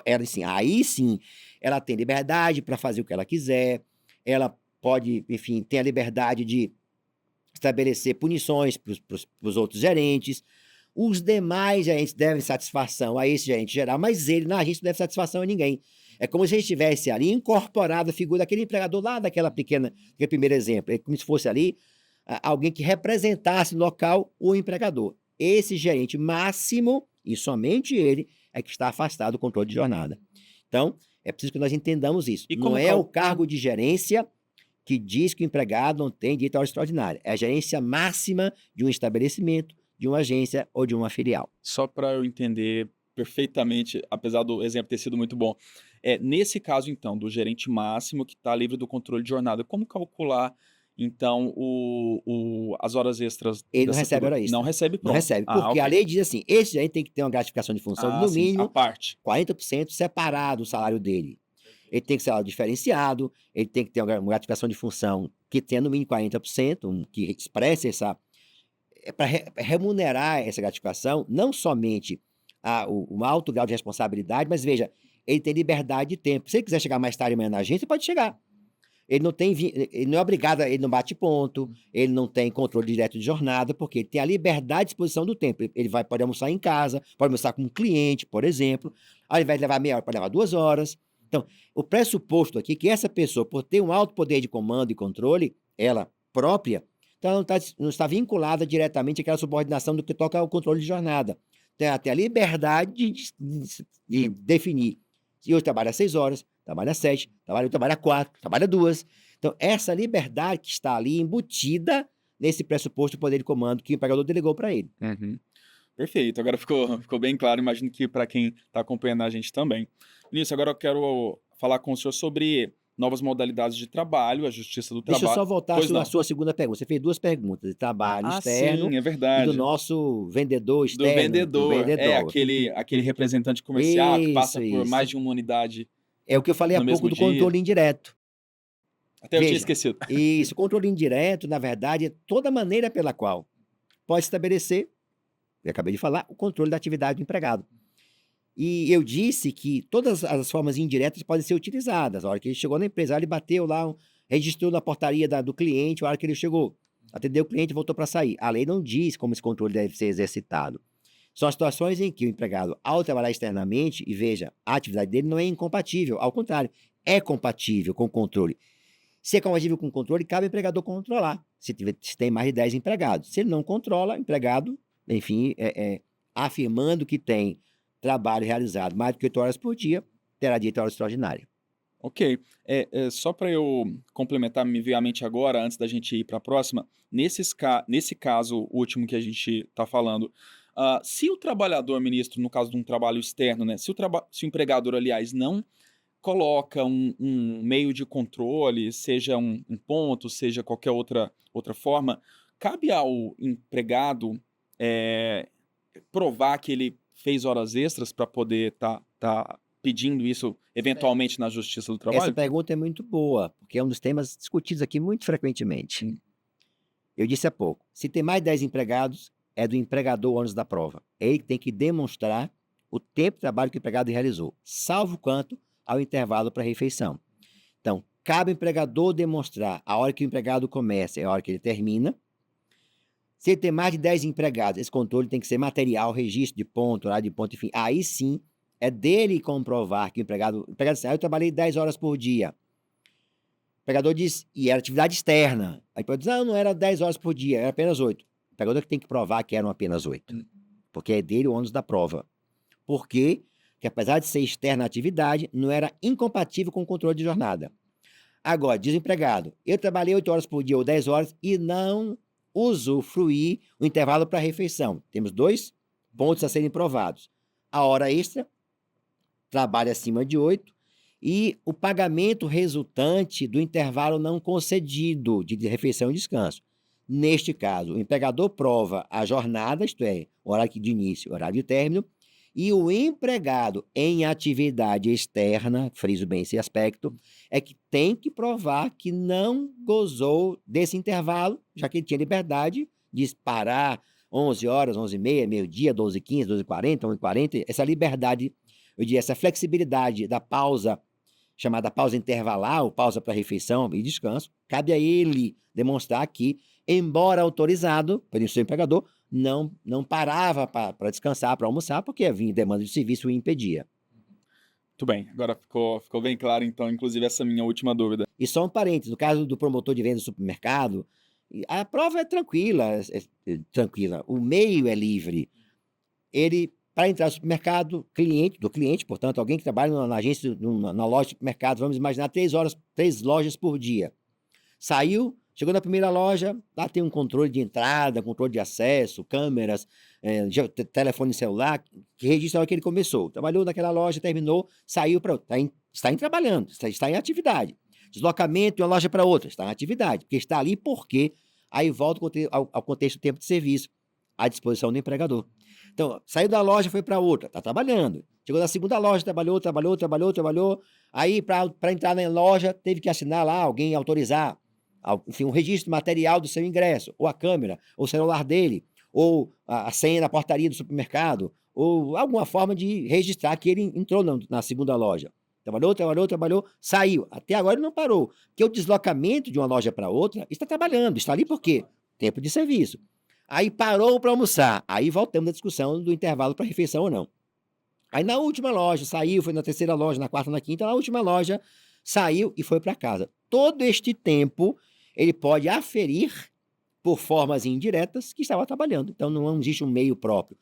Ela, assim, aí sim, ela tem liberdade para fazer o que ela quiser, ela pode, enfim, ter a liberdade de estabelecer punições para os outros gerentes. Os demais gerentes devem satisfação a esse gerente geral, mas ele, na agência, não deve satisfação a ninguém. É como se ele estivesse ali incorporado a figura daquele empregador lá daquela pequena, aquele primeiro exemplo. É como se fosse ali alguém que representasse no local o empregador. Esse gerente máximo, e somente ele, é que está afastado do controle de jornada. Então, é preciso que nós entendamos isso. E Não como é o calcular? cargo de gerência que diz que o empregado não tem direito à hora extraordinária. É a gerência máxima de um estabelecimento, de uma agência ou de uma filial. Só para eu entender perfeitamente, apesar do exemplo ter sido muito bom. Nesse caso, então, do gerente máximo que está livre do controle de jornada, como calcular, então, as horas extras Ele não dessa recebe figura? hora Não extra. recebe, Não pronto. recebe, Ah, porque a ok. lei diz assim: esse gerente tem que ter uma gratificação de função de, Ah, no sim, a mínimo, parte. 40% separado do salário dele. Ele tem que ser salário diferenciado, ele tem que ter uma gratificação de função que tenha no mínimo 40%, que expresse essa. Para remunerar essa gratificação, não somente um alto grau de responsabilidade, mas veja, ele tem liberdade de tempo. Se ele quiser chegar mais tarde amanhã na agência, pode chegar. Ele não é obrigado, ele não bate ponto, ele não tem controle direto de jornada, porque ele tem a liberdade de disposição do tempo. Ele pode almoçar em casa, pode almoçar com um cliente, por exemplo, ao invés de levar meia hora, pode levar 2 horas. Então, o pressuposto aqui é que essa pessoa, por ter um alto poder de comando e controle, ela própria, então não está vinculada diretamente àquela subordinação do que toca ao controle de jornada. Tem até a liberdade de definir. Se hoje trabalha 6 horas, trabalha 7, trabalha 4, trabalha 2. Então, essa liberdade que está ali embutida nesse pressuposto de poder de comando que o empregador delegou para ele. Uhum. Perfeito, agora ficou bem claro, imagino que para quem está acompanhando a gente também. Nisso, agora eu quero falar com o senhor sobre novas modalidades de trabalho, a Justiça do Deixa eu Trabalho. só voltar Pois à não. sua segunda pergunta. Você fez 2 perguntas, de trabalho Ah, externo sim, é e do verdade. nosso vendedor Do externo, do vendedor. vendedor. Aquele representante comercial que passa Isso, por mais isso. de uma unidade É o que eu falei há no pouco mesmo do dia. controle indireto. Até eu tinha Veja, esquecido. isso, o controle indireto, na verdade, é toda maneira pela qual pode estabelecer, eu acabei de falar, o controle da atividade do empregado. E eu disse que todas as formas indiretas podem ser utilizadas. A hora que ele chegou na empresa, ele bateu lá, registrou na portaria do cliente, a hora que ele chegou, atendeu o cliente e voltou para sair. A lei não diz como esse controle deve ser exercitado. São as situações em que o empregado, ao trabalhar externamente, e veja, a atividade dele não é incompatível, ao contrário, é compatível com o controle. Se é compatível com o controle, cabe ao empregador controlar, se tem mais de 10 empregados. Se ele não controla, o empregado, enfim, afirmando que tem trabalho realizado mais do que 8 horas por dia, terá direito à hora extraordinária. Ok. Só para eu complementar, me veio à mente agora, antes da gente ir para a próxima, nesse caso último que a gente está falando, se o trabalhador, ministro, no caso de um trabalho externo, né, se o empregador, aliás, não coloca um meio de controle, seja um ponto, seja qualquer outra forma, cabe ao empregado, eh, provar que ele fez horas extras para poder tá pedindo isso eventualmente na Justiça do Essa Trabalho? pergunta é muito boa, porque é um dos temas discutidos aqui muito frequentemente. Hum. Eu disse há pouco, se tem mais de 10 empregados, é do empregador o ônus da prova. É ele que tem que demonstrar o tempo de trabalho que o empregado realizou, salvo quanto ao intervalo para refeição. Então, cabe ao empregador demonstrar a hora que o empregado começa e a hora que ele termina. Se ele tem mais de 10 empregados, esse controle tem que ser material, registro de ponto, horário de ponto, enfim. Aí sim, é dele comprovar que o empregado diz assim, eu trabalhei 10 horas por dia. O empregador diz, e era atividade externa. Aí pode dizer, não era 10 horas por dia, era apenas 8. O empregador que tem que provar que eram apenas 8. Porque é dele o ônus da prova. Por quê? Porque apesar de ser externa à atividade, não era incompatível com o controle de jornada. Agora, diz o empregado, eu trabalhei 8 horas por dia ou 10 horas e não usufruir o intervalo para refeição. Temos 2 pontos a serem provados. A hora extra, trabalho acima de 8, e o pagamento resultante do intervalo não concedido de refeição e descanso. Neste caso, o empregador prova a jornada, isto é, horário de início, horário de término, e o empregado em atividade externa, friso bem esse aspecto, é que tem que provar que não gozou desse intervalo, já que ele tinha liberdade de parar 11 horas, 11h30, meio-dia, 12h15, 12h40, 1h40, essa liberdade, eu diria, essa flexibilidade da pausa, chamada pausa intervalar, ou pausa para refeição e descanso, cabe a ele demonstrar que, embora autorizado pelo seu empregador, não parava para descansar, para almoçar, porque havia demanda de serviço e o impedia. Muito bem, agora ficou bem claro então, inclusive essa minha última dúvida. E só um parênteses, no caso do promotor de venda do supermercado, a prova é tranquila, tranquila, o meio é livre. Ele, para entrar no supermercado, cliente, portanto, alguém que trabalha na agência, na loja de supermercado, vamos imaginar 3 lojas por dia. Saiu, chegou na primeira loja, lá tem um controle de entrada, controle de acesso, câmeras, telefone celular, que registra a hora que ele começou. Trabalhou naquela loja, terminou, saiu para outra. Está em trabalhando, está em atividade. Deslocamento de uma loja para outra, está em atividade, porque está ali porque aí volta ao contexto do tempo de serviço, à disposição do empregador. Então, saiu da loja, foi para outra, está trabalhando. Chegou na segunda loja, trabalhou. Aí, para entrar na loja, teve que assinar lá, alguém autorizar, enfim, um registro material do seu ingresso, ou a câmera, ou o celular dele, ou a senha na portaria do supermercado, ou alguma forma de registrar que ele entrou na segunda loja. Trabalhou, saiu. Até agora ele não parou. Porque o deslocamento de uma loja para outra está trabalhando, está ali por quê? Tempo de serviço. Aí parou para almoçar. Aí voltamos à discussão do intervalo para refeição ou não. Aí na última loja, saiu, foi na terceira loja, na quarta, na quinta, na última loja, saiu e foi para casa. Todo este tempo, ele pode aferir por formas indiretas que estava trabalhando. Então não existe um meio próprio.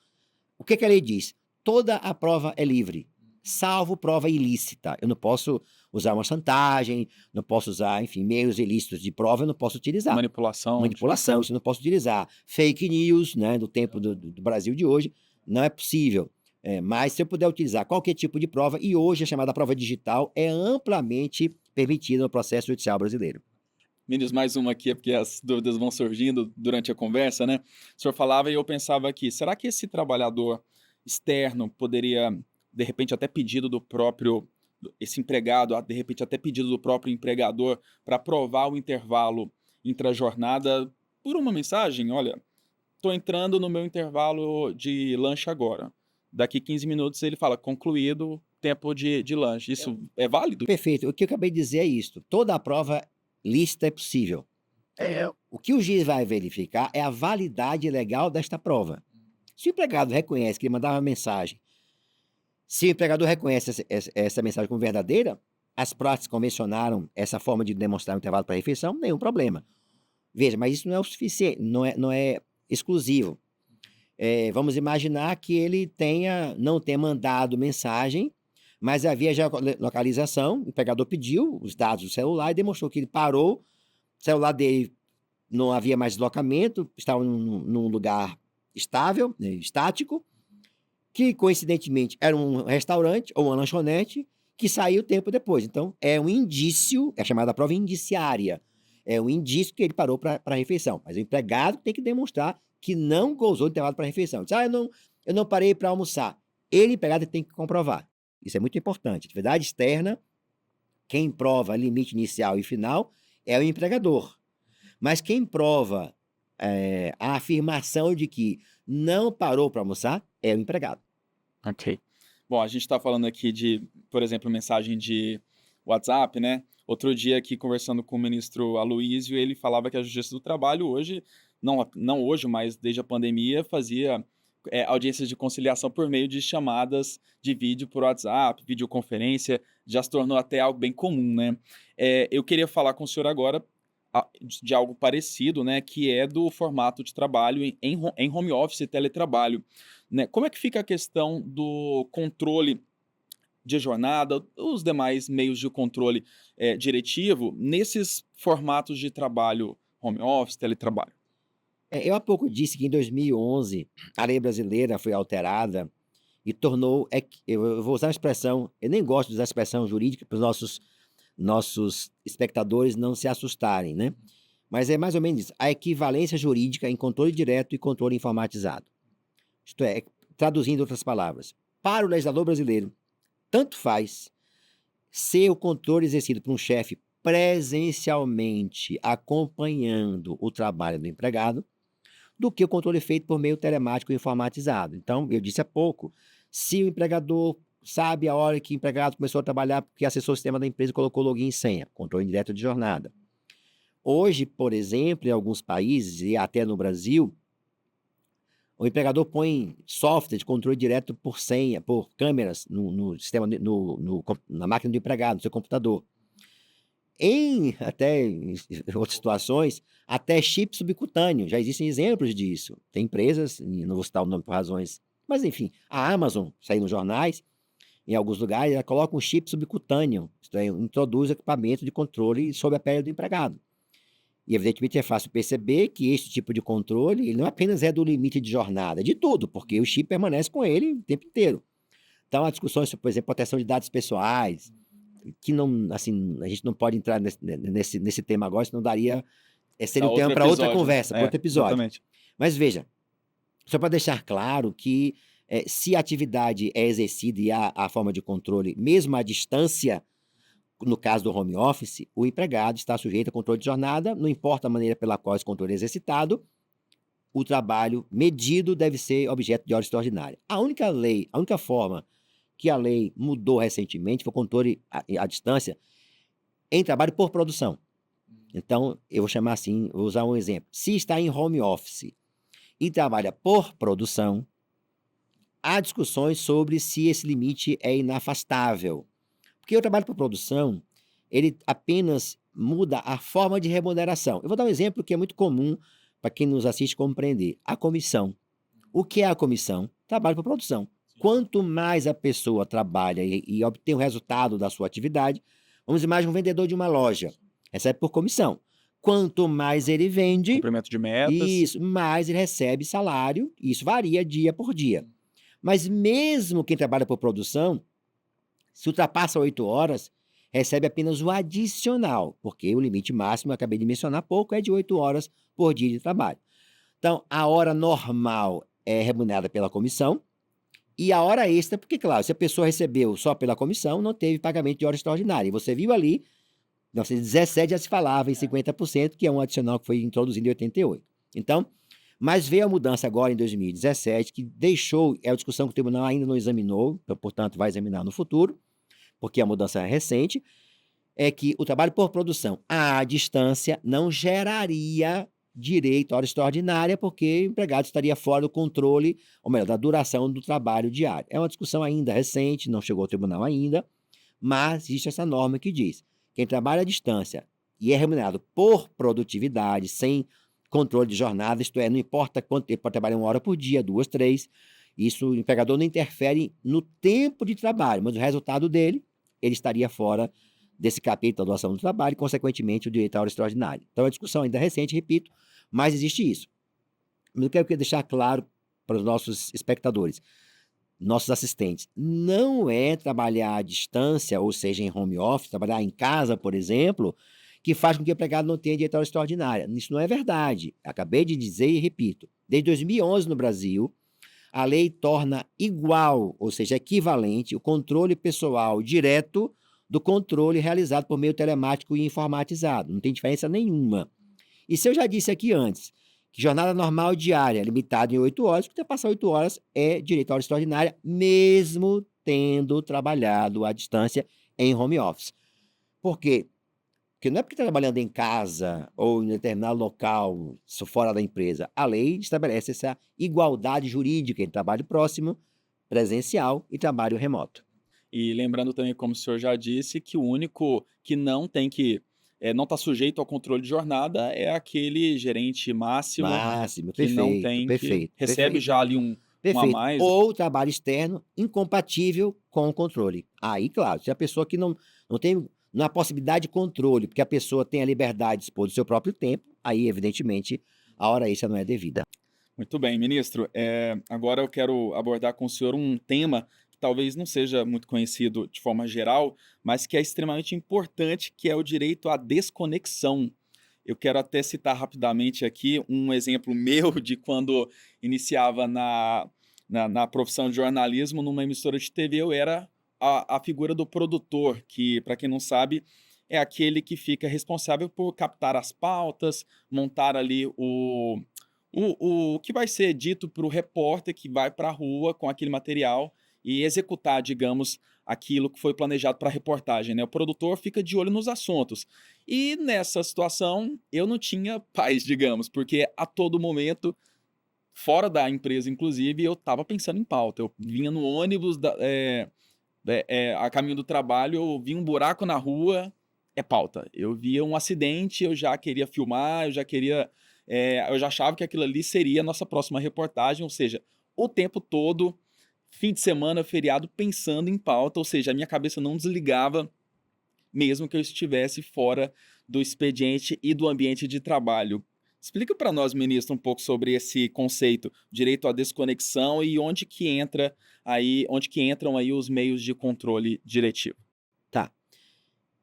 O que a lei diz? Toda a prova é livre, salvo prova ilícita. Eu não posso usar uma chantagem, não posso usar, enfim, meios ilícitos de prova, eu não posso utilizar. Manipulação. Manipulação, isso eu não posso utilizar. Fake news, né, do tempo do Brasil de hoje, não é possível. Mas se eu puder utilizar qualquer tipo de prova, e hoje a chamada prova digital é amplamente permitida no processo judicial brasileiro. Me diz mais uma aqui, porque as dúvidas vão surgindo durante a conversa, né? O senhor falava e eu pensava aqui, será que esse trabalhador externo poderia, de repente, até pedido do próprio, esse empregado, de repente, até pedido do próprio empregador para provar o intervalo intra-jornada por uma mensagem? Olha, estou entrando no meu intervalo de lanche agora. Daqui 15 minutos ele fala, concluído tempo de lanche. Isso é válido? Perfeito. O que eu acabei de dizer é isto. Toda a prova lícita é possível. O que o juiz vai verificar é a validade legal desta prova. Se o empregado reconhece que ele mandava mensagem, se o empregador reconhece essa mensagem como verdadeira, as partes convencionaram essa forma de demonstrar um intervalo para refeição, nenhum problema. Veja, mas isso não é o suficiente, não é exclusivo. Vamos imaginar que ele não tenha mandado mensagem, mas havia já localização, o empregador pediu os dados do celular e demonstrou que ele parou, o celular dele não havia mais deslocamento, estava num lugar estável, né, estático, que coincidentemente era um restaurante ou uma lanchonete que saiu tempo depois. Então, é um indício, é chamada prova indiciária, é um indício que ele parou para a refeição. Mas o empregado tem que demonstrar que não gozou do intervalo para a refeição. Diz, eu não parei para almoçar. Ele, empregado, tem que comprovar. Isso é muito importante. Atividade externa, quem prova limite inicial e final é o empregador. Mas quem prova a afirmação de que não parou para almoçar é o empregado. Ok. Bom, a gente está falando aqui de, por exemplo, mensagem de WhatsApp, né? Outro dia aqui conversando com o ministro Aloísio, ele falava que a Justiça do Trabalho hoje, não hoje, mas desde a pandemia, fazia audiências de conciliação por meio de chamadas de vídeo por WhatsApp, videoconferência, já se tornou até algo bem comum, né? Eu queria falar com o senhor agora de algo parecido, né, que é do formato de trabalho em home office e teletrabalho, né? Como é que fica a questão do controle de jornada, os demais meios de controle diretivo nesses formatos de trabalho home office, teletrabalho? Eu há pouco disse que em 2011 a lei brasileira foi alterada e tornou, eu vou usar a expressão, eu nem gosto de usar a expressão jurídica para os nossos espectadores não se assustarem, né? Mas é mais ou menos isso, a equivalência jurídica em controle direto e controle informatizado. Isto é, traduzindo em outras palavras, para o legislador brasileiro, tanto faz ser o controle exercido por um chefe presencialmente acompanhando o trabalho do empregado, do que o controle feito por meio telemático informatizado. Então, eu disse há pouco, se o empregador sabe a hora que o empregado começou a trabalhar porque acessou o sistema da empresa e colocou login e senha, controle direto de jornada. Hoje, por exemplo, em alguns países e até no Brasil, O empregador põe software de controle direto por senha, por câmeras no sistema, na máquina do empregado, no seu computador. Em outras situações, até chip subcutâneo, já existem exemplos disso. Tem empresas, e não vou citar o nome por razões, mas enfim, a Amazon, saiu nos jornais, em alguns lugares, ela coloca um chip subcutâneo, isto é, introduz equipamento de controle sobre a pele do empregado. E evidentemente é fácil perceber que esse tipo de controle, ele não apenas é do limite de jornada, é de tudo, porque o chip permanece com ele o tempo inteiro. Então, há discussões sobre, por exemplo, proteção de dados pessoais, que não, assim, a gente não pode entrar nesse tema agora, senão daria, seria Dá um tema outro para outra episódio, né? conversa, para outro episódio. Exatamente. Mas veja, só para deixar claro que se a atividade é exercida e há a forma de controle, mesmo à distância, no caso do home office, o empregado está sujeito a controle de jornada, não importa a maneira pela qual esse controle é exercitado, o trabalho medido deve ser objeto de hora extraordinária. A única forma que a lei mudou recentemente foi o controle à distância em trabalho por produção. Então, eu vou chamar assim, vou usar um exemplo. Se está em home office e trabalha por produção, há discussões sobre se esse limite é inafastável. Porque o trabalho por produção, ele apenas muda a forma de remuneração. Eu vou dar um exemplo que é muito comum para quem nos assiste compreender. A comissão. O que é a comissão? Trabalho por produção. Quanto mais a pessoa trabalha e obtém o resultado da sua atividade, vamos imaginar um vendedor de uma loja, recebe por comissão. Quanto mais ele vende, Cumprimento de metas. isso, mais ele recebe salário, isso varia dia por dia. Mas mesmo quem trabalha por produção, se ultrapassa 8 horas, recebe apenas o adicional, porque o limite máximo, eu acabei de mencionar há pouco, é de 8 horas por dia de trabalho. Então, a hora normal é remunerada pela comissão e a hora extra, porque, claro, se a pessoa recebeu só pela comissão, não teve pagamento de hora extraordinária. E você viu ali, em 1917 já se falava em 50%, que é um adicional que foi introduzido em 88. Então, mas veio a mudança agora em 2017, que deixou, é a discussão que o tribunal ainda não examinou, portanto vai examinar no futuro, porque a mudança é recente, é que o trabalho por produção à distância não geraria direito à hora extraordinária, porque o empregado estaria fora do controle, ou melhor, da duração do trabalho diário. É uma discussão ainda recente, não chegou ao tribunal ainda, mas existe essa norma que diz: quem trabalha à distância e é remunerado por produtividade, sem controle de jornada, isto é, não importa quanto tempo, pode trabalhar 1 hora por dia, 2, 3, isso, o empregador não interfere no tempo de trabalho, mas o resultado dele, ele estaria fora desse capítulo da doação do trabalho e, consequentemente, o direito à hora extraordinária. Então, é uma discussão ainda recente, repito, mas existe isso. Mas eu quero deixar claro para os nossos espectadores, nossos assistentes, não é trabalhar à distância, ou seja, em home office, trabalhar em casa, por exemplo, que faz com que o empregado não tenha direito à hora extraordinária. Isso não é verdade. Acabei de dizer e repito. Desde 2011 no Brasil, a lei torna igual, ou seja, equivalente, o controle pessoal direto do controle realizado por meio telemático e informatizado. Não tem diferença nenhuma. E se eu já disse aqui antes que jornada normal diária é limitada em 8 horas, porque passar 8 horas é direito à hora extraordinária, mesmo tendo trabalhado à distância em home office. Por quê? Porque não é porque está trabalhando em casa ou em determinado local, fora da empresa. A lei estabelece essa igualdade jurídica entre trabalho próximo, presencial e trabalho remoto. E lembrando também, como o senhor já disse, que o único que não tem que não está sujeito ao controle de jornada é aquele gerente máximo Máximo, que não perfeito, tem que perfeito, recebe perfeito, já ali um a perfeito. mais. Ou trabalho externo incompatível com o controle. Aí, claro, se a pessoa que não tem a possibilidade de controle, porque a pessoa tem a liberdade de dispor do seu próprio tempo, aí, evidentemente, a hora extra não é devida. Muito bem, ministro. Agora eu quero abordar com o senhor um tema que talvez não seja muito conhecido de forma geral, mas que é extremamente importante, que é o direito à desconexão. Eu quero até citar rapidamente aqui um exemplo meu de quando iniciava na profissão de jornalismo numa emissora de TV. Eu era a figura do produtor, que, para quem não sabe, é aquele que fica responsável por captar as pautas, montar ali o que vai ser dito para o repórter que vai para a rua com aquele material e executar, digamos, aquilo que foi planejado para a reportagem, né? O produtor fica de olho nos assuntos. E nessa situação, eu não tinha paz, digamos, porque a todo momento fora da empresa, inclusive, eu estava pensando em pauta. Eu vinha no ônibus a caminho do trabalho, eu vi um buraco na rua, é pauta. Eu via um acidente, eu já queria filmar, eu já achava que aquilo ali seria a nossa próxima reportagem, ou seja, o tempo todo, fim de semana, feriado, pensando em pauta, ou seja, a minha cabeça não desligava, mesmo que eu estivesse fora do expediente e do ambiente de trabalho. Explica para nós, ministro, um pouco sobre esse conceito, direito à desconexão e onde que entram aí os meios de controle diretivo. Tá.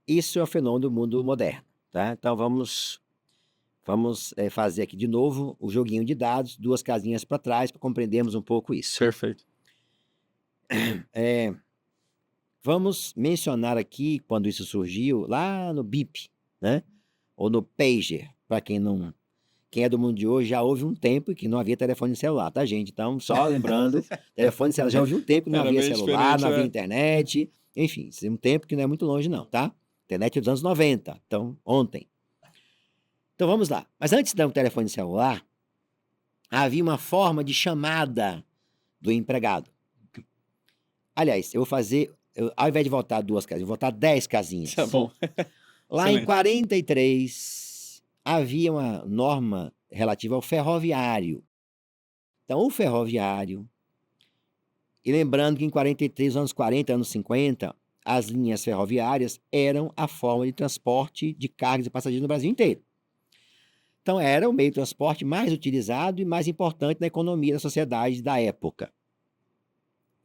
Isso é um fenômeno do mundo moderno, tá? Então vamos fazer aqui de novo o joguinho de dados, 2 casinhas para trás, para compreendermos um pouco isso. Perfeito. Eh, Vamos mencionar aqui, quando isso surgiu, lá no bip, né, ou no pager, para quem é do mundo de hoje já houve um tempo que não havia telefone celular, tá, gente? Então, só lembrando, telefone celular já houve um tempo que não Era havia bem celular, diferente, não havia é. internet, enfim, isso é um tempo que não é muito longe não, tá? Internet é dos anos 90, então ontem. Então vamos lá. Mas antes de um telefone celular, havia uma forma de chamada do empregado. Aliás, ao invés de voltar 2 casinhas, eu vou voltar 10 casinhas. Tá bom. Lá em Excelente. 43, havia uma norma relativa ao ferroviário. Então, o ferroviário, e lembrando que em 43, anos 40, anos 50, as linhas ferroviárias eram a forma de transporte de cargas e passageiros no Brasil inteiro. Então, era o meio de transporte mais utilizado e mais importante na economia da sociedade da época.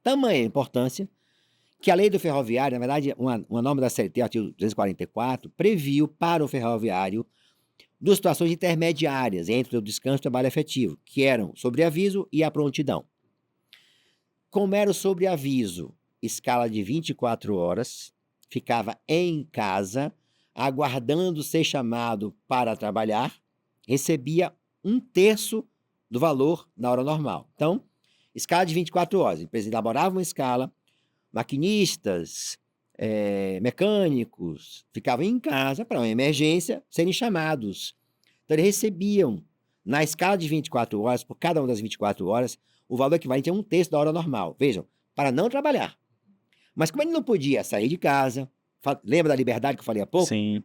Tamanha a importância que a lei do ferroviário, na verdade, uma norma da CLT, artigo 244, previu para o ferroviário 2 situações intermediárias entre o descanso e o trabalho efetivo, que eram o sobreaviso e a prontidão. Como era o sobreaviso, escala de 24 horas, ficava em casa, aguardando ser chamado para trabalhar, recebia 1/3 do valor na hora normal. Então, escala de 24 horas, a empresa elaborava uma escala, maquinistas, mecânicos, ficavam em casa para uma emergência serem chamados. Então, eles recebiam, na escala de 24 horas, por cada uma das 24 horas, o valor equivalente a 1/3 da hora normal. Vejam, para não trabalhar. Mas como ele não podia sair de casa, lembra da liberdade que eu falei há pouco? Sim.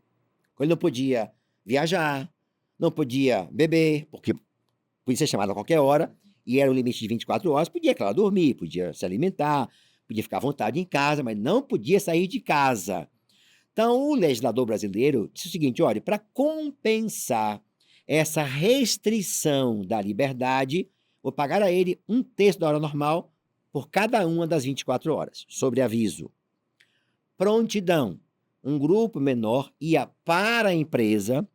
Ele não podia viajar, não podia beber, porque podia ser chamado a qualquer hora, e era um limite de 24 horas, podia, claro, dormir, podia se alimentar, podia ficar à vontade em casa, mas não podia sair de casa. Então, o legislador brasileiro disse o seguinte: olha, para compensar essa restrição da liberdade, vou pagar a ele 1/3 da hora normal por cada uma das 24 horas, sobre aviso. Prontidão: um grupo menor ia para a empresa,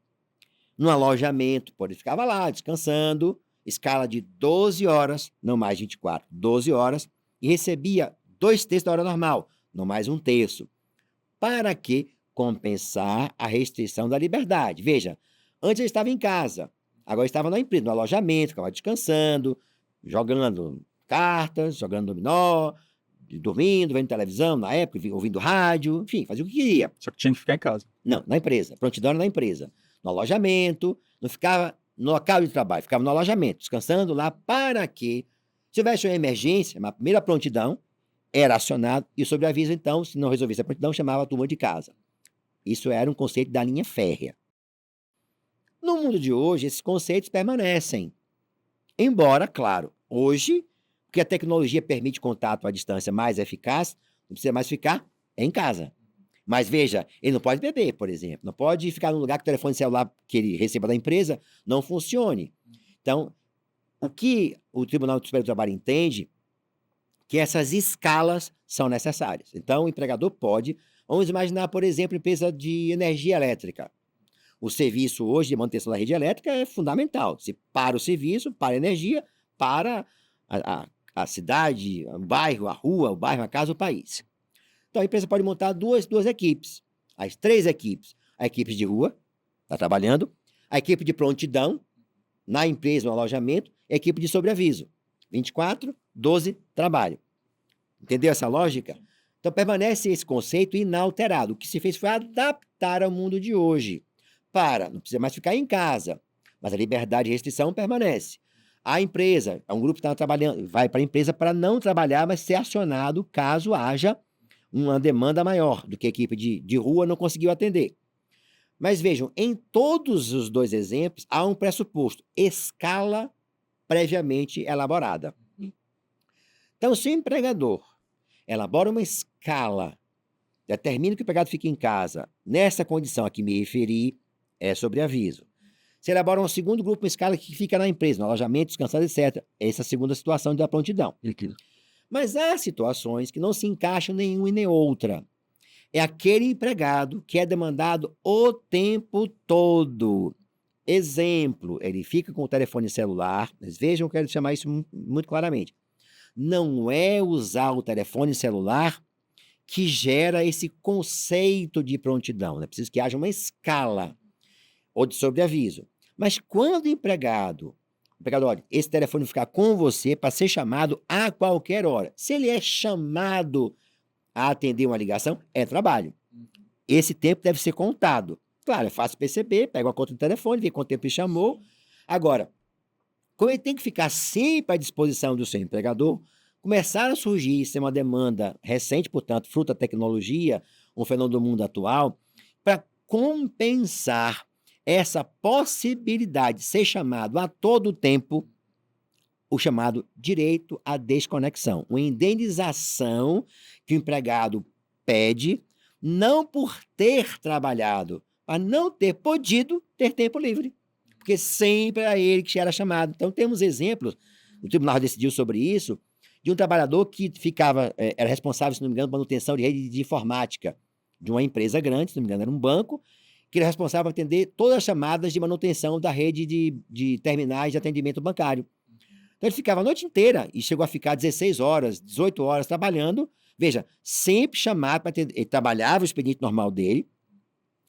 no alojamento, ele ficava lá descansando, escala de 12 horas, não mais 24, 12 horas, e recebia 2/3 da hora normal, não mais 1/3. Para que compensar a restrição da liberdade. Veja, antes ele estava em casa, agora estava na empresa, no alojamento, ficava descansando, jogando cartas, jogando dominó, dormindo, vendo televisão na época, ouvindo rádio, enfim, fazia o que queria. Só que tinha que ficar em casa. Não, na empresa. Prontidão era na empresa. No alojamento, não ficava no local de trabalho, ficava no alojamento, descansando lá para que, se tivesse uma emergência, uma primeira prontidão, era acionado e o sobreaviso, então, se não resolvesse a prontidão, chamava a turma de casa. Isso era um conceito da linha férrea. No mundo de hoje, esses conceitos permanecem. Embora, claro, hoje, porque a tecnologia permite contato à distância mais eficaz, não precisa mais ficar em casa. Mas veja, ele não pode beber, por exemplo, não pode ficar num lugar que o telefone celular que ele receba da empresa não funcione. Então, o que o Tribunal Superior do Trabalho entende que essas escalas são necessárias. Então, o empregador pode, vamos imaginar, por exemplo, empresa de energia elétrica. O serviço hoje de manutenção da rede elétrica é fundamental. Se para o serviço, para a energia, para a cidade, o bairro, a rua, o bairro, a casa, o país. Então, a empresa pode montar duas equipes, as 3 equipes. A equipe de rua, está trabalhando, a equipe de prontidão, na empresa, no alojamento, e a equipe de sobreaviso. 24, 12, trabalho. Entendeu essa lógica? Então, permanece esse conceito inalterado. O que se fez foi adaptar ao mundo de hoje. Não precisa mais ficar em casa, mas a liberdade e restrição permanece. A empresa, é um grupo que está trabalhando, vai para a empresa para não trabalhar, mas ser acionado caso haja uma demanda maior do que a equipe de rua não conseguiu atender. Mas vejam, em todos os dois exemplos, há um pressuposto, escala previamente elaborada. Então, se o empregador elabora uma escala, determina que o empregado fique em casa, nessa condição a que me referi, é sobre aviso. Se elabora um segundo grupo, uma escala que fica na empresa, no alojamento, descansado, etc. Essa é a segunda situação da prontidão. Mas há situações que não se encaixam nenhuma e nem outra. É aquele empregado que é demandado o tempo todo. Exemplo, ele fica com o telefone celular, mas vejam, eu quero chamar isso muito claramente. Não é usar o telefone celular que gera esse conceito de prontidão, né? Precisa que haja uma escala ou de sobreaviso. Mas quando o empregado, olha, esse telefone ficar com você para ser chamado a qualquer hora. Se ele é chamado a atender uma ligação, é trabalho. Esse tempo deve ser contado. Claro, é fácil perceber, pega uma conta do telefone, vê quanto tempo ele chamou. Agora, como ele tem que ficar sempre à disposição do seu empregador, começar a surgir, isso é uma demanda recente, portanto, fruto da tecnologia, um fenômeno do mundo atual, para compensar essa possibilidade de ser chamado a todo tempo, o chamado direito à desconexão, uma indenização que o empregado pede, não por ter trabalhado, mas não ter podido ter tempo livre, porque sempre era ele que era chamado. Então temos exemplos, o tribunal decidiu sobre isso, de um trabalhador que ficava, era responsável, se não me engano, por manutenção de rede de informática de uma empresa grande, se não me engano, era um banco, que era responsável por atender todas as chamadas de manutenção da rede de terminais de atendimento bancário. Então ele ficava a noite inteira e chegou a ficar 16 horas, 18 horas trabalhando. Veja, sempre chamado para atender. Ele trabalhava o expediente normal dele,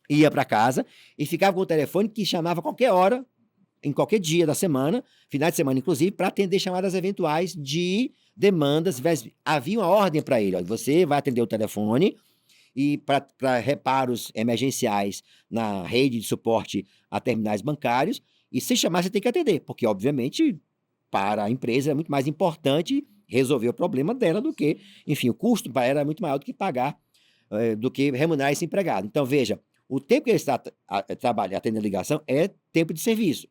ia para casa e ficava com o telefone que chamava a qualquer hora, em qualquer dia da semana, final de semana inclusive, para atender chamadas eventuais de demandas. Havia uma ordem para ele: olha, você vai atender o telefone e para reparos emergenciais na rede de suporte a terminais bancários, e se chamar você tem que atender, porque obviamente para a empresa é muito mais importante resolver o problema dela do que, enfim, o custo para ela é muito maior do que pagar, do que remunerar esse empregado. Então veja, o tempo que ele está trabalhando, atendendo a ligação, é tempo de serviço.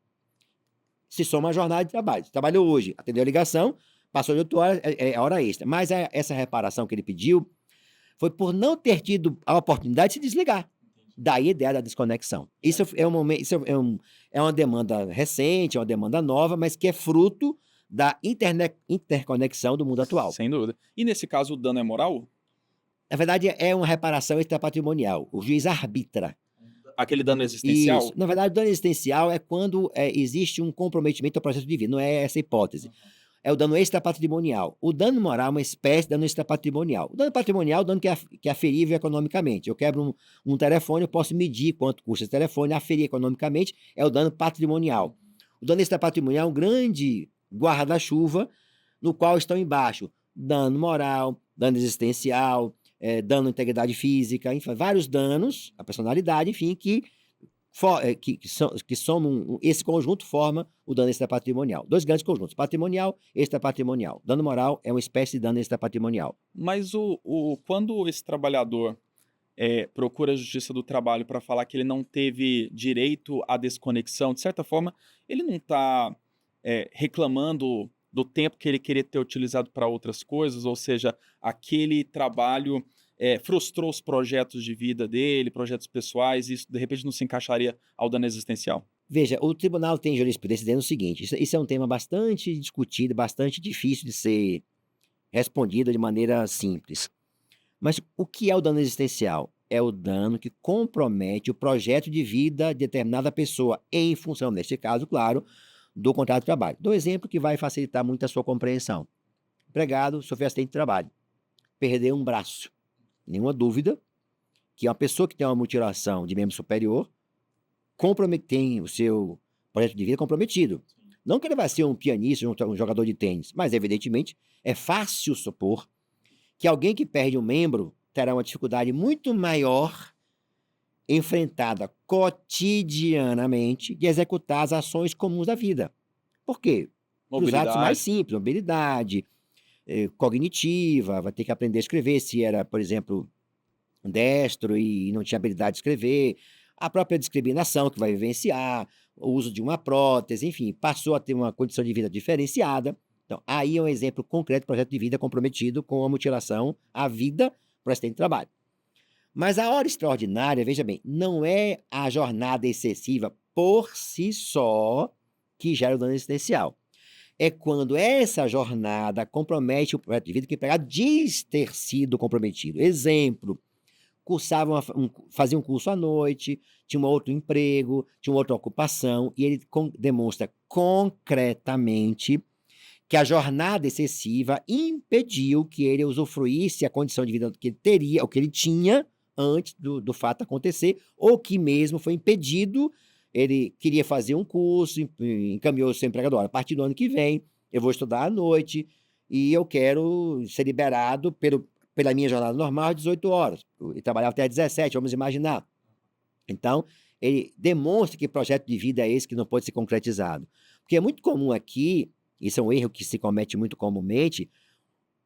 Se soma a jornada de trabalho. Você trabalhou hoje, atendeu a ligação, passou de 8 horas, é hora extra. Mas essa reparação que ele pediu foi por não ter tido a oportunidade de se desligar. Daí a ideia da desconexão. Isso é uma demanda recente, é uma demanda nova, mas que é fruto da interconexão do mundo atual. Sem dúvida. E nesse caso o dano é moral? Na verdade, é uma reparação extrapatrimonial. O juiz arbitra. Aquele dano existencial? Isso. Na verdade, o dano existencial é quando existe um comprometimento ao processo de vida. Não é essa hipótese. É o dano extrapatrimonial. O dano moral é uma espécie de dano extrapatrimonial. O dano patrimonial é o dano que é aferível economicamente. Eu quebro um telefone, eu posso medir quanto custa esse telefone, aferir economicamente, é o dano patrimonial. O dano extrapatrimonial é um grande guarda-chuva no qual estão embaixo dano moral, dano existencial, dano à integridade física, enfim, vários danos à personalidade, enfim, que somam, esse conjunto forma o dano extrapatrimonial. Dois grandes conjuntos, patrimonial e extrapatrimonial. Dano moral é uma espécie de dano extrapatrimonial. Mas quando esse trabalhador procura a Justiça do Trabalho para falar que ele não teve direito à desconexão, de certa forma, ele não está reclamando do tempo que ele queria ter utilizado para outras coisas, ou seja, aquele trabalho frustrou os projetos de vida dele, projetos pessoais, e isso de repente não se encaixaria ao dano existencial? Veja, o tribunal tem jurisprudência dizendo o seguinte: isso é um tema bastante discutido, bastante difícil de ser respondido de maneira simples. Mas o que é o dano existencial? É o dano que compromete o projeto de vida de determinada pessoa, em função, neste caso, claro, do contrato de trabalho. Dou um exemplo que vai facilitar muito a sua compreensão. Empregado sofreu acidente de trabalho, perdeu um braço. Nenhuma dúvida que uma pessoa que tem uma mutilação de membro superior tem o seu projeto de vida comprometido. Não que ele vai ser um pianista, um jogador de tênis, mas evidentemente é fácil supor que alguém que perde um membro terá uma dificuldade muito maior enfrentada cotidianamente de executar as ações comuns da vida. Por quê? para os atos mais Mobilidade. simples, mobilidade, cognitiva, vai ter que aprender a escrever se era, por exemplo, destro e não tinha habilidade de escrever, a própria discriminação que vai vivenciar, o uso de uma prótese, enfim, passou a ter uma condição de vida diferenciada. Então, aí é um exemplo concreto de projeto de vida comprometido com a mutilação à vida por acidente de trabalho. Mas a hora extraordinária, veja bem, não é a jornada excessiva por si só que gera o dano existencial. É quando essa jornada compromete o projeto de vida que o empregado diz ter sido comprometido. Exemplo, cursava fazia um curso à noite, tinha um outro emprego, tinha uma outra ocupação, e ele demonstra concretamente que a jornada excessiva impediu que ele usufruísse a condição de vida que ele teria, ou que ele tinha antes do fato acontecer, ou que mesmo foi impedido, ele queria fazer um curso, encaminhou o seu empregador, olha, a partir do ano que vem eu vou estudar à noite e eu quero ser liberado pela minha jornada normal, 18 horas, e trabalhava até 17, vamos imaginar. Então, ele demonstra que projeto de vida é esse que não pode ser concretizado. Porque é muito comum aqui, isso é um erro que se comete muito comumente,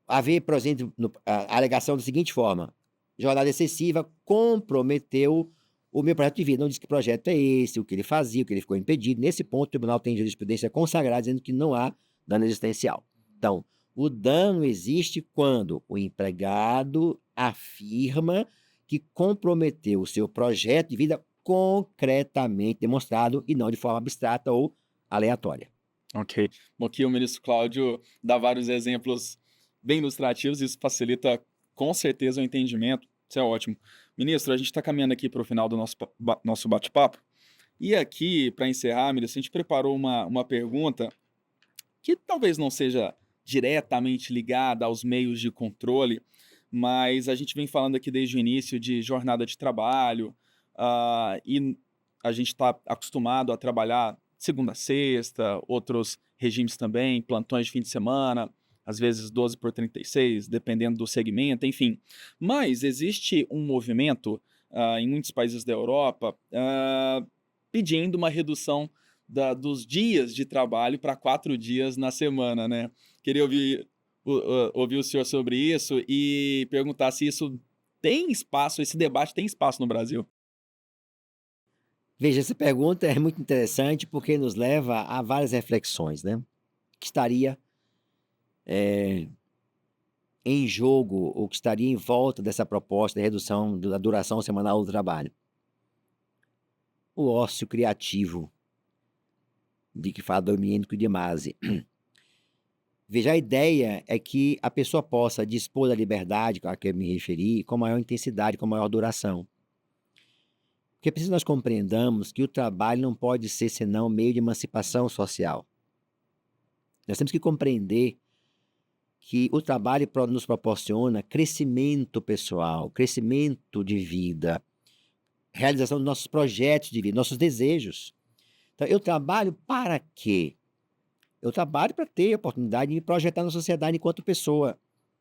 haver, por exemplo, a alegação da seguinte forma: jornada excessiva comprometeu o meu projeto de vida. Não diz que projeto é esse, o que ele fazia, o que ele ficou impedido. Nesse ponto, o tribunal tem jurisprudência consagrada dizendo que não há dano existencial. Então, o dano existe quando o empregado afirma que comprometeu o seu projeto de vida concretamente demonstrado e não de forma abstrata ou aleatória. Ok. Bom, aqui o ministro Cláudio dá vários exemplos bem ilustrativos, isso facilita com certeza o entendimento. Isso é ótimo. Ministro, a gente está caminhando aqui para o final do nosso bate-papo. E aqui, para encerrar, ministro, a gente preparou uma pergunta que talvez não seja diretamente ligada aos meios de controle, mas a gente vem falando aqui desde o início de jornada de trabalho, e a gente está acostumado a trabalhar segunda a sexta, outros regimes também, plantões de fim de semana, às vezes 12 por 36, dependendo do segmento, enfim. Mas existe um movimento em muitos países da Europa pedindo uma redução dos dias de trabalho para 4 dias na semana, né? Queria ouvir o senhor sobre isso e perguntar se isso tem espaço, esse debate tem espaço no Brasil. Veja, essa pergunta é muito interessante porque nos leva a várias reflexões, né? Que estaria em jogo, ou que estaria em volta dessa proposta de redução da duração semanal do trabalho? O ócio criativo, de que fala Domênico de Masi. Veja, a ideia é que a pessoa possa dispor da liberdade a que eu me referi com maior intensidade, com maior duração. Porque é preciso nós compreendamos que o trabalho não pode ser senão meio de emancipação social. Nós temos que compreender que o trabalho nos proporciona crescimento pessoal, crescimento de vida, realização dos nossos projetos de vida, nossos desejos. Então, eu trabalho para quê? Eu trabalho para ter a oportunidade de me projetar na sociedade enquanto pessoa.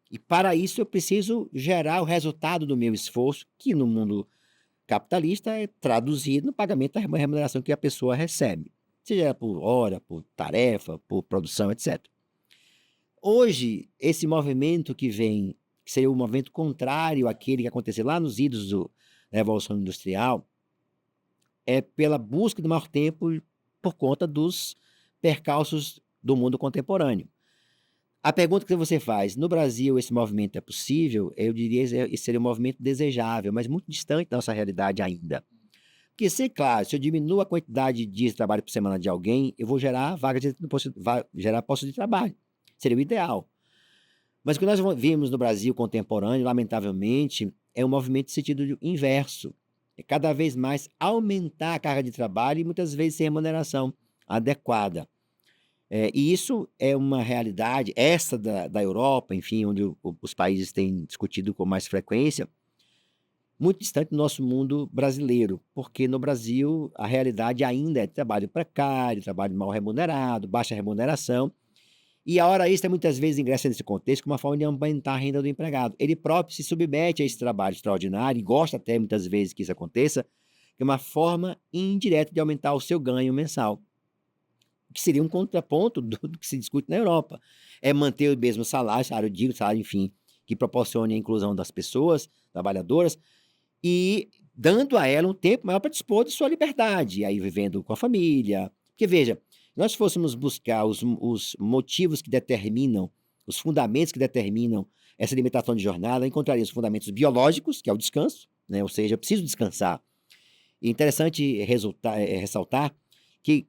E para isso eu preciso gerar o resultado do meu esforço, que no mundo capitalista é traduzido no pagamento da remuneração que a pessoa recebe, seja por hora, por tarefa, por produção, etc. Hoje, esse movimento que vem, que seria o movimento contrário àquele que aconteceu lá nos idos da Revolução Industrial, é pela busca do maior tempo por conta dos percalços do mundo contemporâneo. A pergunta que você faz, no Brasil esse movimento é possível? Eu diria que seria um movimento desejável, mas muito distante da nossa realidade ainda. Porque, claro, se eu diminuo a quantidade de dias de trabalho por semana de alguém, eu vou gerar gerar postos de trabalho. Seria o ideal. Mas o que nós vimos no Brasil contemporâneo, lamentavelmente, é um movimento de sentido inverso. É cada vez mais aumentar a carga de trabalho e muitas vezes sem remuneração adequada. E isso é uma realidade, essa da Europa, enfim, onde os países têm discutido com mais frequência, muito distante do nosso mundo brasileiro, porque no Brasil a realidade ainda é trabalho precário, trabalho mal remunerado, baixa remuneração, e a hora extra muitas vezes ingressa nesse contexto como uma forma de aumentar a renda do empregado. Ele próprio se submete a esse trabalho extraordinário e gosta até muitas vezes que isso aconteça, que é uma forma indireta de aumentar o seu ganho mensal. que seria um contraponto do que se discute na Europa. É manter o mesmo salário digno, salário, enfim, que proporcione a inclusão das pessoas trabalhadoras e dando a ela um tempo maior para dispor de sua liberdade, aí vivendo com a família. Porque veja, se nós fôssemos buscar os motivos que determinam, os fundamentos que determinam essa limitação de jornada, encontraríamos fundamentos biológicos, que é o descanso, né? Ou seja, eu preciso descansar. E interessante ressaltar que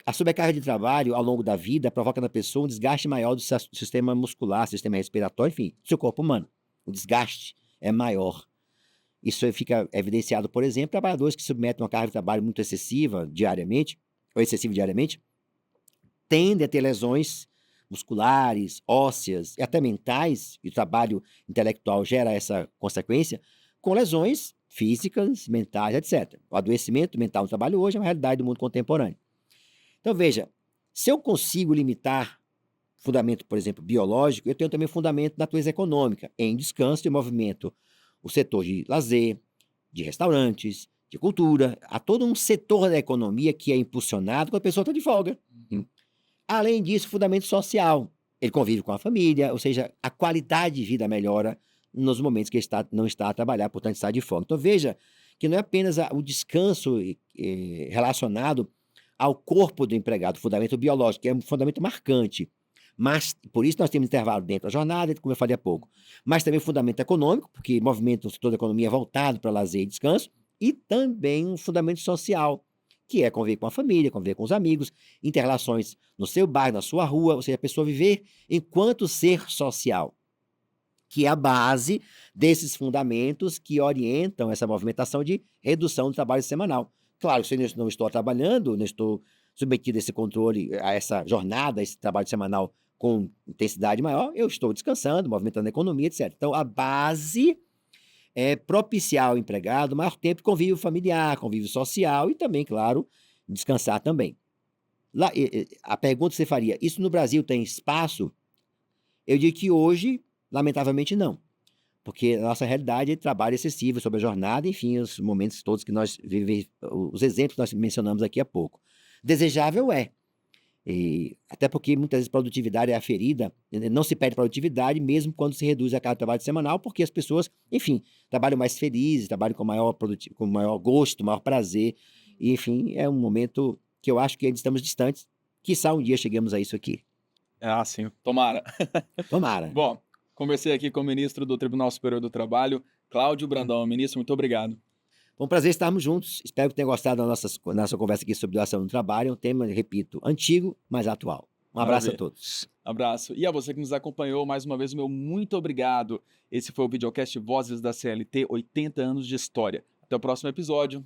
a sobrecarga de trabalho ao longo da vida provoca na pessoa um desgaste maior do sistema muscular, sistema respiratório, enfim, do seu corpo humano. O desgaste é maior. Isso fica evidenciado, por exemplo, trabalhadores que submetem uma carga de trabalho muito excessiva diariamente, ou excessiva diariamente, tendem a ter lesões musculares, ósseas e até mentais, e o trabalho intelectual gera essa consequência, com lesões físicas, mentais, etc. O adoecimento mental no trabalho hoje é uma realidade do mundo contemporâneo. Então, veja, se eu consigo limitar fundamento, por exemplo, biológico, eu tenho também fundamento de natureza econômica, em descanso e movimento, o setor de lazer, de restaurantes, de cultura, há todo um setor da economia que é impulsionado quando a pessoa está de folga. Além disso, fundamento social. Ele convive com a família, ou seja, a qualidade de vida melhora nos momentos que ele não está a trabalhar, portanto está de folga. Então veja que não é apenas o descanso relacionado ao corpo do empregado, o fundamento biológico, que é um fundamento marcante. Mas, por isso, nós temos intervalo dentro da jornada, como eu falei há pouco. Mas também o fundamento econômico, porque movimenta o setor da economia voltado para lazer e descanso, e também um fundamento social, que é conviver com a família, conviver com os amigos, interrelações no seu bairro, na sua rua, ou seja, a pessoa viver enquanto ser social, que é a base desses fundamentos que orientam essa movimentação de redução do trabalho semanal. Claro, se eu não estou trabalhando, não estou submetido a esse controle, a essa jornada, a esse trabalho semanal com intensidade maior, eu estou descansando, movimentando a economia, etc. Então, a base é propiciar ao empregado maior tempo de convívio familiar, convívio social e também, claro, descansar também. A pergunta que você faria, isso no Brasil tem espaço? Eu digo que hoje, lamentavelmente, não. Porque a nossa realidade é trabalho excessivo sobre a jornada, enfim, os momentos todos que nós vivemos, os exemplos que nós mencionamos aqui há pouco. Desejável é. Até porque muitas vezes produtividade é aferida, não se perde produtividade mesmo quando se reduz a carga de trabalho semanal, porque as pessoas, enfim, trabalham mais felizes, trabalham com maior gosto, maior prazer, e, enfim, é um momento que eu acho que ainda estamos distantes, quiçá um dia cheguemos a isso aqui. Ah, sim, tomara. Tomara. Bom, conversei aqui com o ministro do Tribunal Superior do Trabalho, Cláudio Brandão. Ministro, muito obrigado. Foi um prazer estarmos juntos. Espero que tenha gostado da nossa conversa aqui sobre doação no trabalho. É um tema, repito, antigo, mas atual. Um abraço a Maravilha. todos. Abraço. E a você que nos acompanhou, mais uma vez, meu muito obrigado. Esse foi o videocast Vozes da CLT, 80 anos de história. Até o próximo episódio.